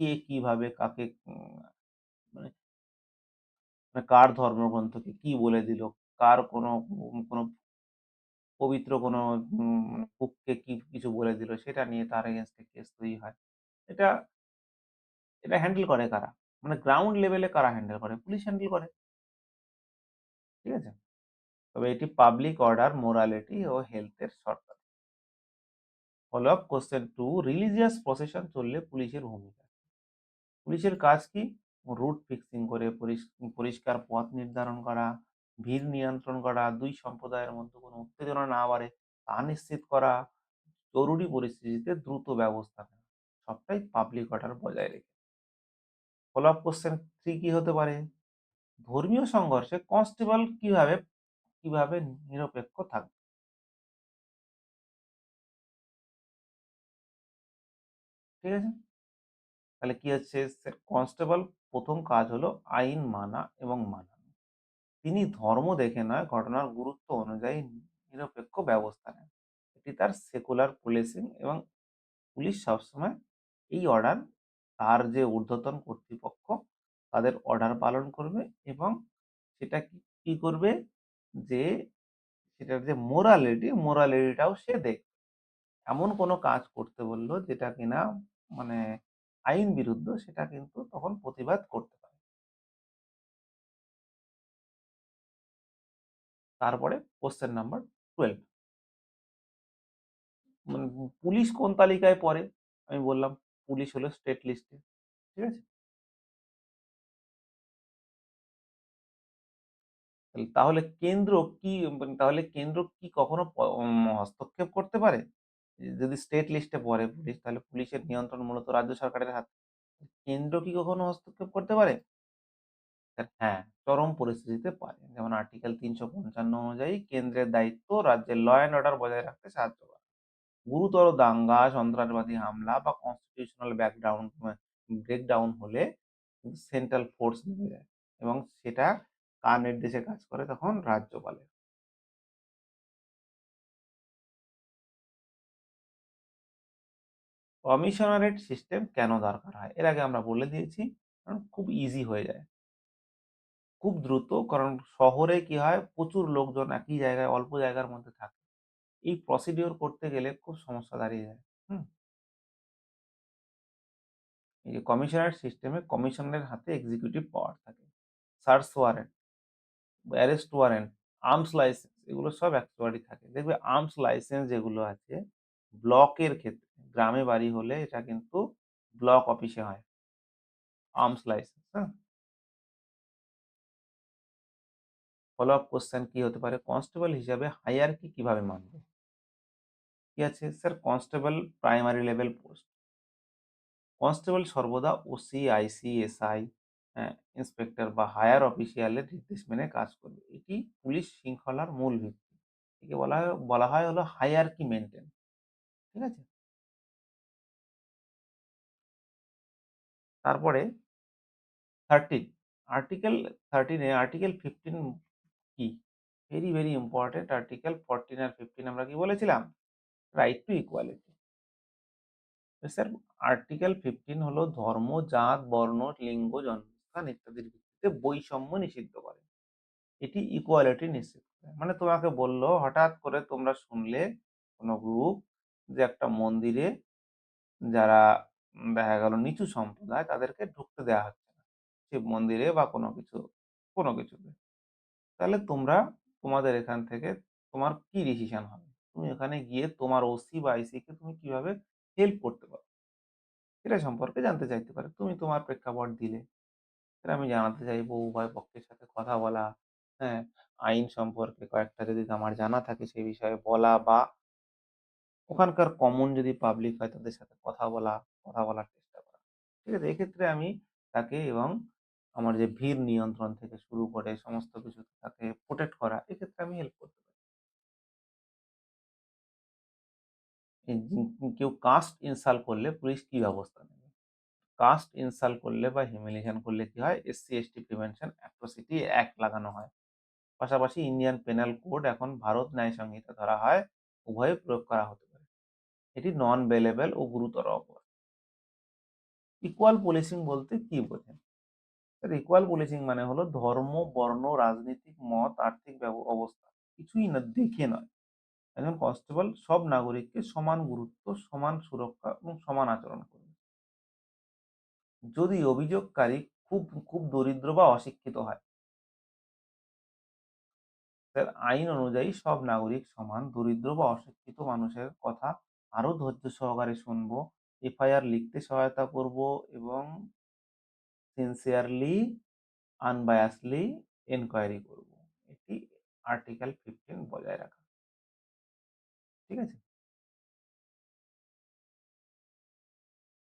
কে কিভাবে কাকে মানে মানে কার ধর্মগ্রন্থকে কি বলে দিল, কার কোনো পবিত্র কোনো বুককে কি কিছু বলে দিল, সেটা নিয়ে তার এগেইনস্ট এ কেস তৈরি হয়। এটা এটা হ্যান্ডেল করে কারা? মানে গ্রাউন্ড লেভেলে কারা হ্যান্ডেল করে? পুলিশ হ্যান্ডেল করে। ঠিক আছে? তবে এটি পাবলিক অর্ডার, মোরালিটি ও হেলথের সরকার। Follow up question 2, religious procession চললে পুলিশের ভূমিকা। পুলিশের কাজ কি? রুট ফিক্সিং করে পরিষ্কার পথ নির্ধারণ করা, ভিড় নিয়ন্ত্রণ করা, দুই সম্প্রদায়ের মধ্যে কোনো উত্তেজনা না বাড়ে তা নিশ্চিত করা, জরুরি পরিস্থিতিতে দ্রুত ব্যবস্থা নেওয়া। সবটাই পাবলিক অর্ডার বজায় রেখে। ফলো আপ কোশ্চেন 3 কি হতে পারে? ধর্মীয় সংঘর্ষে কনস্টেবল কিভাবে নিরপেক্ষ থাকবে? ঠিক আছে? তাহলে কি হচ্ছে? কনস্টেবল প্রথম কাজ হলো আইন মানা এবং মানানো। তিনি ধর্ম দেখে নয়, ঘটনার গুরুত্ব অনুযায়ী নিরপেক্ষ ব্যবস্থা নেন। এটি তার সেকুলার পুলিশিং এবং পুলিশ সবসময় এই অর্ডার, তার যে ঊর্ধ্বতন কর্তৃপক্ষ তাদের অর্ডার পালন করবে এবং সেটা কি করবে? যে সেটার যে মোরালিটিটাও সে দেখবে। এমন কোনো কাজ করতে বলল যেটা কিনা মানে আইন বিরুদ্ধ, সেটা কিন্তু তখন প্রতিবাদ করতে পারে। তারপরে কোশ্চেন নাম্বার 12, মানে পুলিশ কোন তালিকায় পড়ে? আমি বললাম পুলিশ হলো স্টেট লিস্টে। ঠিক আছে? তাহলে কেন্দ্র কি, তাহলে কেন্দ্র কি কখনো হস্তক্ষেপ করতে পারে? যদি স্টেট লিস্টে পড়ে পুলিশ, তাহলে পুলিশের নিয়ন্ত্রণ মূলত রাজ্য সরকারের হাতে। কেন্দ্র কি কখনো হস্তক্ষেপ করতে পারে? হ্যাঁ, চরম পরিস্থিতিতে পারে। যেমন আর্টিকেল ৩৫৫ অনুযায়ী কেন্দ্রের দায়িত্ব রাজ্যের ল অ্যান্ড অর্ডার বজায় রাখতে সাহায্য করা। গুরুতর দাঙ্গা, সন্ত্রাসবাদী হামলা বা কনস্টিটিউশনাল ব্রেকডাউন হলে কিন্তু সেন্ট্রাল ফোর্স নেমে যায় এবং সেটা কার নির্দেশে কাজ করে? তখন রাজ্যপালের। কমিশনারেট সিস্টেম কেন দরকার হয়? এর আগে আমরা বলে দিয়েছি, কারণ খুব ইজি হয়ে যায়। খুব দ্রুত, কারণ শহরে কি হয়? প্রচুর লোকজন একই জায়গায় অল্প জায়গার মধ্যে থাকে। এই প্রসিডিওর করতে গেলে খুব সমস্যা দাঁড়িয়ে যায়। হুম? এই যে কমিশনারেট সিস্টেমে কমিশনারের হাতে এক্সিকিউটিভ পাওয়ার থাকে। Search warrant, arrest warrant, arms licence, এগুলো সব একেবারেই থাকে। দেখবে আর্মস লাইসেন্স যেগুলো আছে ব্লকের ক্ষেত্রে, গ্রামে বাড়ি হলে এটা কিন্তু ব্লক অফিসে হয় আর্মস লাইসেন্স। হ্যাঁ? ফলো আপ কোশ্চেন কি হতে পারে? কনস্টেবল হিসাবে হায়ারার্কি কিভাবে মানবে? কি আছে? Sir, constable primary level post. Constable সর্বদা ওসি, আইসি, এসআই, ইন্সপেক্টর বা হায়ার অফিসিয়ালের নির্দেশ মেনে কাজ করবে। এটি পুলিশ শৃঙ্খলার মূল ভিত্তি। একে বলা হয় হলো হায়ারার্কি মেইনটেইন। ঠিক আছে? তারপরে 13, আর্টিকেল 13 এ আর্টিকেল 15 কি? Very important. আর্টিকেল 14 আর 15 আমরা কি বলেছিলাম? Right to equality. Sir, article 15 হলো ধর্ম, জাত, বর্ণ, লিঙ্গ, জন্মস্থান ইত্যাদির ভিত্তিতে বৈষম্য নিষিদ্ধ করে। এটি ইকুয়ালিটি নিশ্চিত করে। মানে তোমাকে বলল, হঠাৎ করে তোমরা শুনলে কোনো গ্রুপ যে একটা মন্দিরে যারা দেখা গেল নিচু সম্প্রদায় তাদেরকে ঢুকতে দেওয়া হচ্ছে না শিব মন্দিরে বা কোনো কিছুতে। তাহলে তোমরা তোমাদের এখান থেকে তোমার কি ডিসিশন হবে? তুমি ওখানে গিয়ে তোমার ওসি বা আইসি কে তুমি কিভাবে হেল্প করতে পারো এটা সম্পর্কে জানতে চাইতে পারে। তুমি তোমার প্রেক্ষাপট দিলে। এটা আমি জানাতে চাইবো উভয় পক্ষের সাথে কথা বলা, হ্যাঁ, আইন সম্পর্কে কয়েকটা যদি আমার জানা থাকে সেই বিষয়ে বলা, বা ওখানকার কমন যদি পাবলিক হয় তাদের সাথে কথা বলার চেষ্টা করা। ঠিক আছে? এক্ষেত্রে আমি তাকে এবং আমার যে ভিড় নিয়ন্ত্রণ থেকে শুরু করে সমস্ত কিছু তাকে প্রোটেক্ট করা, এক্ষেত্রে আমি হেল্প করতে পারি। কেউ কাস্ট ইনসাল্ট করলে পুলিশ কি ব্যবস্থা নেবে? কাস্ট ইনসাল্ট করলে বা হিউমিলিয়েশন করলে কি হয়? এসসি/এসটি প্রিভেনশন অ্যাট্রসিটি অ্যাক্ট লাগানো হয়। পাশাপাশি ইন্ডিয়ান পেনাল কোড এখন ভারত ন্যায় সংহিতা ধরা হয়, উভয়ে প্রয়োগ করা হতে পারে। এটি নন বেলেবল ও গুরুতর অপরাধ। ইকুয়াল পুলিশিং বলতে কি বোঝেন? স্যার, ইকুয়াল পুলিশিং মানে হলো ধর্ম, বর্ণ, রাজনৈতিক মত, আর্থিক অবস্থা কিছুই না দেখে নয়, একজন কনস্টেবল সব নাগরিককে সমান গুরুত্ব, সমান সুরক্ষা এবং সমান আচরণ করবে। যদি অভিযোগকারী খুব খুব দরিদ্র বা অশিক্ষিত হয়, স্যার, আইন অনুযায়ী সব নাগরিক সমান। দরিদ্র বা অশিক্ষিত মানুষের কথা আরো ধৈর্য সহকারে শুনবো, এফআইআর লিখতে সহায়তা করব এবং সিনসিয়ারলি, আনবায়াসলি এনকোয়ারি করব। এটি আর্টিকেল 15 বজায় রাখা। ঠিক আছে?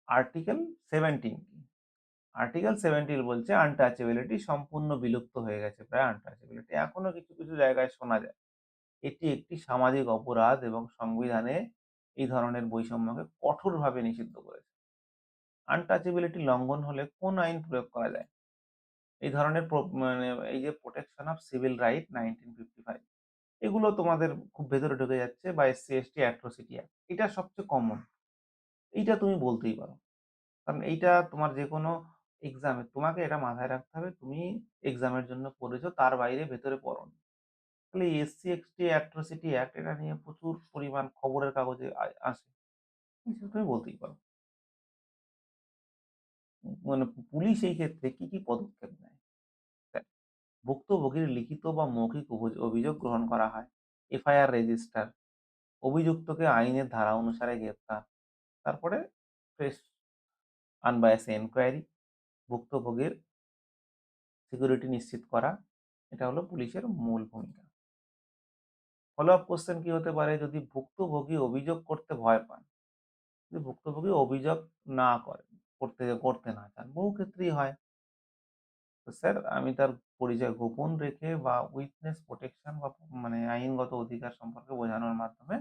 আর্টিকেল 17 কি? আর্টিকেল 17 বলছে আনটাচেবিলিটি সম্পূর্ণ বিলুপ্ত হয়ে গেছে, প্রায় আনটাচেবিলিটি এখনো কিছু কিছু জায়গায় শোনা যায়। এটি একটি সামাজিক অপরাধ এবং সংবিধানে এই ধরনের বৈষম্যকে কঠোরভাবে নিষিদ্ধ করেছে। আনটাচেবিলিটি লঙ্ঘন হলে কোন আইন প্রয়োগ করা যায়? এই ধরনের মানে এই যে প্রোটেকশন অফ সিভিল রাইট 1955, এগুলো তোমাদের খুব ভেতরে ঢুকে যাচ্ছে, বা এসসি/এসটি অ্যাট্রসিটি অ্যাক্ট, এটা সবচেয়ে কমন। এইটা তুমি বলতেই পারো, কারণ এইটা তোমার যে কোনো এক্সামে তোমাকে এটা মাথায় রাখতে হবে। তুমি এক্সামের জন্য পড়েছো, তার বাইরে ভেতরে পড়োনি। তাহলে এসসি/এসটি অ্যাট্রসিটি অ্যাক্ট, এটা নিয়ে প্রচুর পরিমাণ খবরের কাগজে আসে, সেটা তুমি বলতেই পারো। মানে পুলিশ এই ক্ষেত্রে কি কি পদক্ষেপ নেয়? দেখ, ভুক্তভোগীর লিখিত বা মৌখিক অভিযোগ গ্রহণ করা হয়, এফআইআর রেজিস্টার, অভিযুক্তকে আইনের ধারা অনুসারে গ্রেপ্তার, তারপরে ফ্রেশ আনবায়াস এনকোয়ারি, ভুক্তভোগীর সিকিউরিটি নিশ্চিত করা। এটা হলো পুলিশের মূল ভূমিকা। ফলো আপ কোশ্চেন কি হতে পারে? যদি ভুক্তভোগী অভিযোগ করতে ভয় পান, যদি ভুক্তভোগী অভিযোগ না করেন, করতে না চান, বহু ক্ষেত্রেই হয়, তো স্যার আমি তার পরিচয় গোপন রেখে বা উইটনেস প্রোটেকশন বা মানে আইনগত অধিকার সম্পর্কে বোঝানোর মাধ্যমে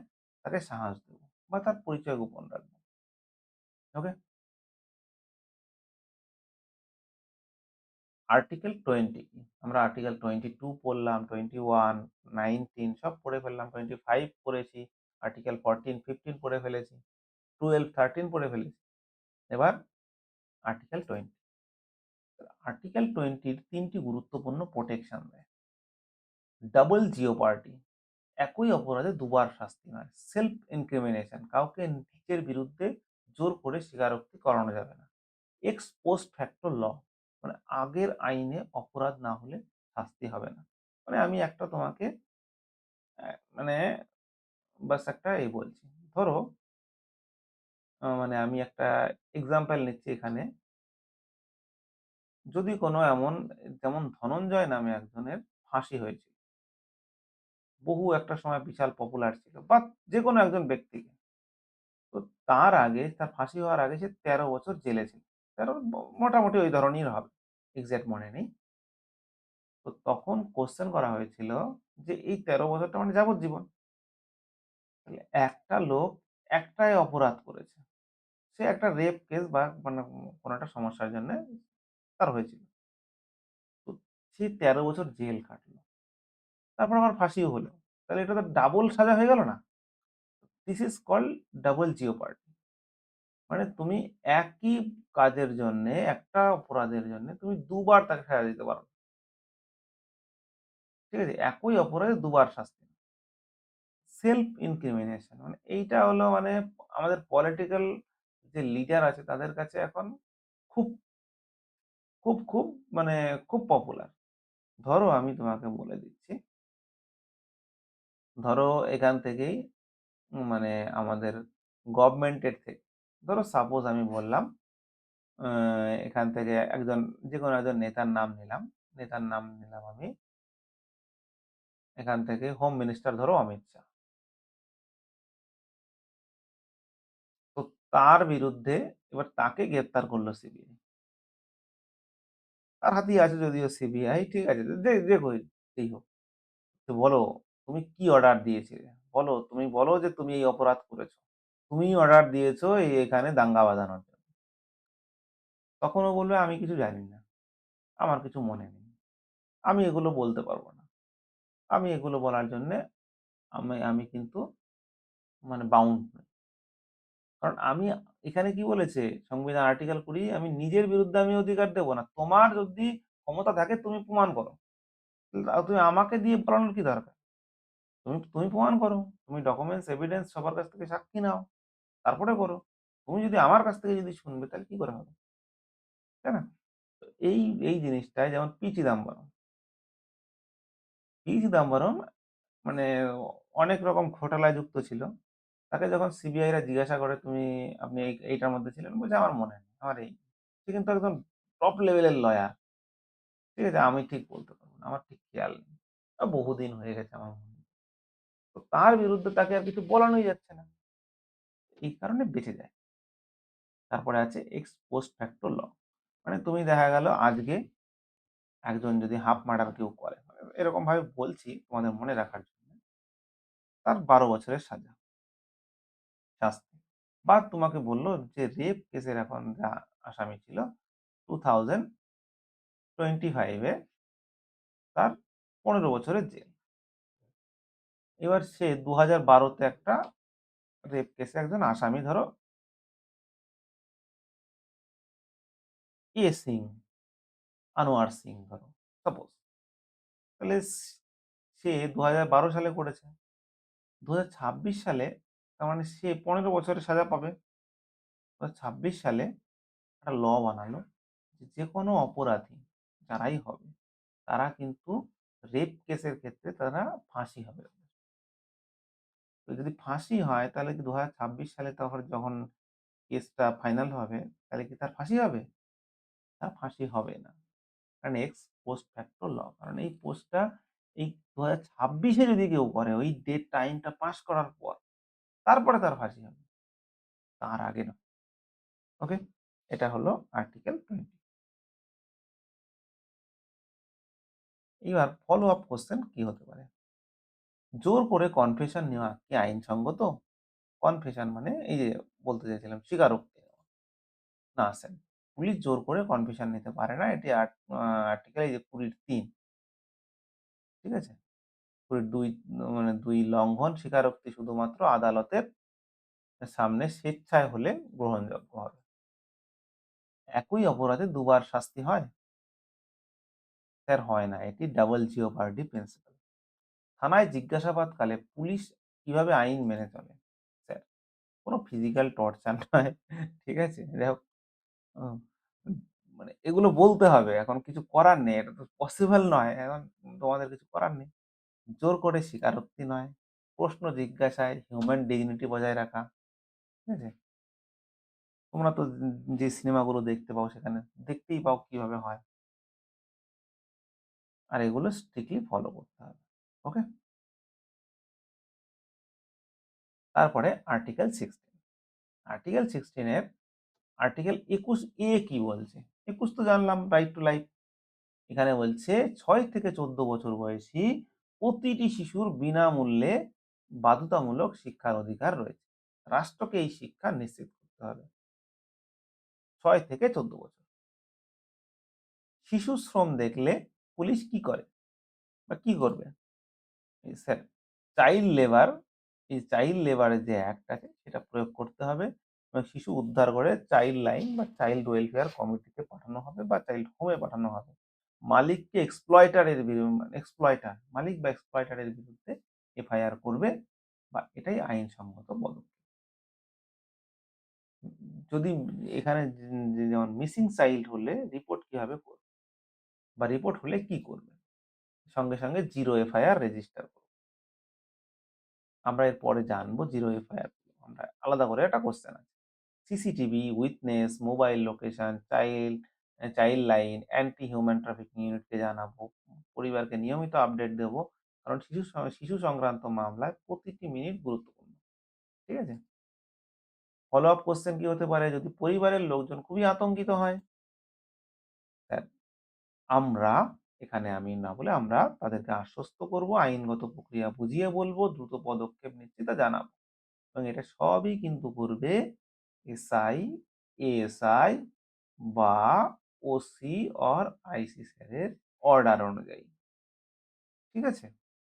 তাকে সাহস দেবো বা তার পরিচয় গোপন রাখবো। ওকে? আর্টিকেল 20 কি? আমরা আর্টিকেল 22 পড়লাম, 21, 19 সব পড়ে ফেললাম, 25 পড়েছি, আর্টিকেল 14, 15 পড়ে ফেলেছি, 12, 13 পড়ে ফেলেছি। এবার আর্টিকেল 20। আর্টিকেল 20 তিনটি গুরুত্বপূর্ণ প্রোটেকশন দেয়। ডাবল জিওপার্টি, একই অপরাধে দুবার শাস্তি নয়। সেলফ ইনক্রিমিনেশন, কাউকে নিজের বিরুদ্ধে জোর করে স্বীকারোক্তি করানো যাবে না। এক্স পোস্ট ফ্যাক্টো ল, মানে আগের আইনে অপরাধ না হলে শাস্তি হবে না। মানে আমি একটা তোমাকে মানে বাস একটা এই বলছি। ধরো মানে আমি একটা এক্সাম্পল নিচ্ছি এখানে। যদি কোনো এমন, যেমন ধনঞ্জয় নামে একজনের ফাঁসি হয়েছিল। বহু একটা সময় বিশাল পপুলার ছিল, বা যেকোনো একজন ব্যক্তিকে। তো তার আগে, তার ফাঁসি হওয়ার আগে সে ১৩ বছর জেলে ছিল। ১৩ মোটামুটি ওই ধরনের হবে। এক্সাক্ট মনে নেই। তো তখন কোয়েশ্চেন করা হয়েছিল যে এই ১৩ বছরটা মানে যাবজ্জীবন। তাহলে একটা লোক একটাই অপরাধ করেছে। সে একটা রেপ কেস বা মানে কোনো একটা সমস্যার জন্যে তার হয়েছিল। তো সে ১৩ বছর জেল খাটলো। তারপর আবার ফাঁসিও হলো। তাহলে এটা তো ডাবল সাজা হয়ে গেল না? This is called double jeopardy. মানে তুমি একই কাজের জন্যে, একটা অপরাধের জন্যে তুমি দুবার তাকে সাজা দিতে পারো না। ঠিক আছে? একই অপরাধে দুবার শাস্তি। সেলফ ইনক্রিমিনেশন মানে এইটা হলো মানে আমাদের পলিটিক্যাল যে লিডার আছে তাদের কাছে এখন খুব, খুব মানে খুব পপুলার। ধরো আমি তোমাকে বলে দিচ্ছি, ধরো এখান থেকেই মানে আমাদের গভর্নমেন্টের থেকে ধরো সাপোজ আমি বললাম এখান থেকে একজন যেকোনো একজন নেতার নাম নিলাম। নেতার নাম নিলাম আমি এখান থেকে হোম মিনিস্টার ধরো অমিত শাহ। তো তার বিরুদ্ধে এবার তাকে গ্রেপ্তার করলো সিবিআই। তার হাতেই আছে যদিও সিবিআই, ঠিক আছে? যে যেই হোক। তো বলো তুমি কি অর্ডার দিয়েছিলে? বলো, তুমি বলো যে তুমি এই অপরাধ করেছো। তুমিই অর্ডার দিয়েছো এখানে দাঙ্গা বাঁধানোর জন্য। তখন ও বলবে আমি কিছু জানি না। আমার কিছু মনে নেই। আমি এগুলো বলতে পারব না। আমি এগুলো বলার জন্যে আমি আমি কিন্তু মানে বাউন্ড নই। কারণ আমি এখানে কি বলেছে সংবিধান আর্টিকেল ২০ আমি নিজের বিরুদ্ধে আমি অধিকার দেব না। তোমার যদি ক্ষমতা থাকে তুমি প্রমাণ করো। তুমি আমাকে দিয়ে বলানোর কি দরকার? তুমি তুমি প্রমাণ করো। তুমি ডকুমেন্টস, এভিডেন্স সবার কাছ থেকে সাক্ষী নাও। তারপরে করো। তুমি যদি আমার কাছ থেকে যদি শুনবে তাহলে কি করে হবে? তাই না? তো এই জিনিসটায় যেমন পি. চিদাম্বরম। পি. চিদাম্বরম মানে অনেক রকম ঘোটালায় যুক্ত ছিল। তাকে যখন সিবিআইরা জিজ্ঞাসা করে, "তুমি আপনি এইটার মধ্যে ছিলেন?" বলছে, "আমার মনে নেই। আমার এই।" সে কিন্তু একদম টপ লেভেলের লয়ার। ঠিক আছে? আমি ঠিক বলতে পারব না। আমার ঠিক খেয়াল নেই। বহুদিন হয়ে গেছে আমার মনে নেই। তো তার বিরুদ্ধে তাকে আর কিছু বলানোই যাচ্ছে না। এই কারণে বেঁচে যায়। তারপরে আছে এক্স পোস্ট ফ্যাক্টো ল। মানে তুমি দেখা গেল আজকে একজন যদি হাফ মার্ডার কেউ করে, এরকম ভাবে বলছি তোমাদের মনে রাখার জন্য, তার ১২ বছরের সাজা, শাস্তি। বা তোমাকে বলল যে রেপ কেসের এখন যা আসামি ছিল 2025 এ তার ১৫ বছরের জেল। এবার সে ২০১২ তে একটা রেপ কেসে একজন আসামি ধরো এ সিং, আনোয়ার সিং ধরো সাপোজ। তাহলে সে ২০১২ সালে করেছে। ২০২৬ সালে তার মানে সে ১৫ বছরের সাজা পাবে। ২০২৬ সালে একটা ল বানালো যে যেকোনো অপরাধী যারাই হবে তারা কিন্তু রেপ কেসের ক্ষেত্রে তারা ফাঁসি হবে। তো যদি ফাঁসি হয় তাহলে কি ২০২৬ সালে তারপরে যখন কেসটা ফাইনাল হবে তাহলে কি তার ফাঁসি হবে? তার ফাঁসি হবে না। কারণ এক্স পোস্ট ফ্যাক্টো ল। কারণ এই পোস্টটা এই ২০২৬ এ যদি কেউ করে ওই ডেট টাইমটা পাস করার পর, তারপরে তার ফাঁসি হবে। তার আগে নয়। ওকে? এটা হলো আর্টিকেল 20। এবার ফলো আপ কোয়েশ্চেন কি হতে পারে? জোর করে কনফেশন নেওয়া কি আইনসঙ্গত? কনফেশন মানে এই যে বলতে চাইছিলাম স্বীকারোক্তি নেওয়া। না স্যার, পুলিশ জোর করে কনফেশন নিতে পারে না। এটি আর্টিকেল এই যে ২০-৩, ঠিক আছে? ২০-২ মানে ২ লঙ্ঘন স্বীকারোক্তি শুধুমাত্র আদালতের সামনে স্বেচ্ছায় হলে গ্রহণযোগ্য হবে। একই অপরাধে দুবার শাস্তি হয়? স্যার হয় না। এটি ডাবল জিওপার্ডি প্রিন্সিপাল। থানায় জিজ্ঞাসাবাদকালে পুলিশ কিভাবে আইন মেনে চলে? স্যার, কোনো ফিজিক্যাল টর্চার নয়। ঠিক আছে? যাই হোক হুম, মানে এগুলো বলতে হবে। এখন কিছু করার নেই। এটা তো পসিবল নয়। এখন তোমাদের কিছু করার নেই। জোর করে স্বীকারোক্তি নয়। প্রশ্ন জিজ্ঞাসায় হিউম্যান ডিগনিটি বজায় রাখা। ঠিক আছে? তোমরা তো যে সিনেমাগুলো দেখতে পাও সেখানে দেখতেই পাও কিভাবে হয়। আর এগুলো স্ট্রিক্টলি ফলো করতে হবে। ওকে? তারপরে আর্টিকেল 16। আর্টিকেল 16 এর আর্টিকেল ২১ এ কি বলছে? ২১ তো জানলাম রাইট টু লাইফ। এখানে বলছে ৬ থেকে ১৪ বছর বয়সী প্রতিটি শিশুর বিনামূল্যে বাধ্যতামূলক শিক্ষার অধিকার রয়েছে। রাষ্ট্রকে এই শিক্ষা নিশ্চিত করতে হবে। ৬ থেকে ১৪ বছর। শিশু শ্রম দেখলে পুলিশ কি করে বা কি করবে? স্যার, চাইল্ড লেবার এই চাইল্ড লেবারের যে অ্যাক্ট আছে সেটা প্রয়োগ করতে হবে এবং শিশু উদ্ধার করে চাইল্ড লাইন বা চাইল্ড ওয়েলফেয়ার কমিটিতে পাঠানো হবে বা চাইল্ড হোমে পাঠানো হবে। মালিককে মালিক বা এক্সপ্লয়টারের বিরুদ্ধে এফআইআর করবে বা এটাই আইনসঙ্গত পদক্ষেপ। যদি এখানে যেমন মিসিং চাইল্ড হলে রিপোর্ট কিভাবে করবে বা রিপোর্ট হলে কি করবে? সঙ্গে, সঙ্গে 0 এফআইআর রেজিস্টার করবে। আমরা এর পরে জানবো 0 এফআইআর আমরা আলাদা করে একটা কোয়েশ্চেন আছে। CCTV, witness, mobile location, child line, anti human trafficking ইউনিটকে জানাবো। পরিবারকে নিয়মিত আপডেট দেব। কারণ শিশু সংক্রান্ত মামলায় প্রতিটি মিনিট গুরুত্বপূর্ণ। ঠিক আছে? ফলো আপ কোয়েশ্চেন কি হতে পারে? যদি পরিবারের লোকজন খুবই আতঙ্কিত হয়, স্যার আমরা এখানে আমি না বলে আমরা তাদেরকে আশ্বস্ত করব, আইনগত প্রক্রিয়া বুঝিয়ে বলবো, দ্রুত পদক্ষেপ নিচ্ছি তা জানাবো। এবং এটা সবই কিন্তু করবে এসআই, এএসআই বা ওসি অর আইসি স্যারের অর্ডার অনুযায়ী। ঠিক আছে?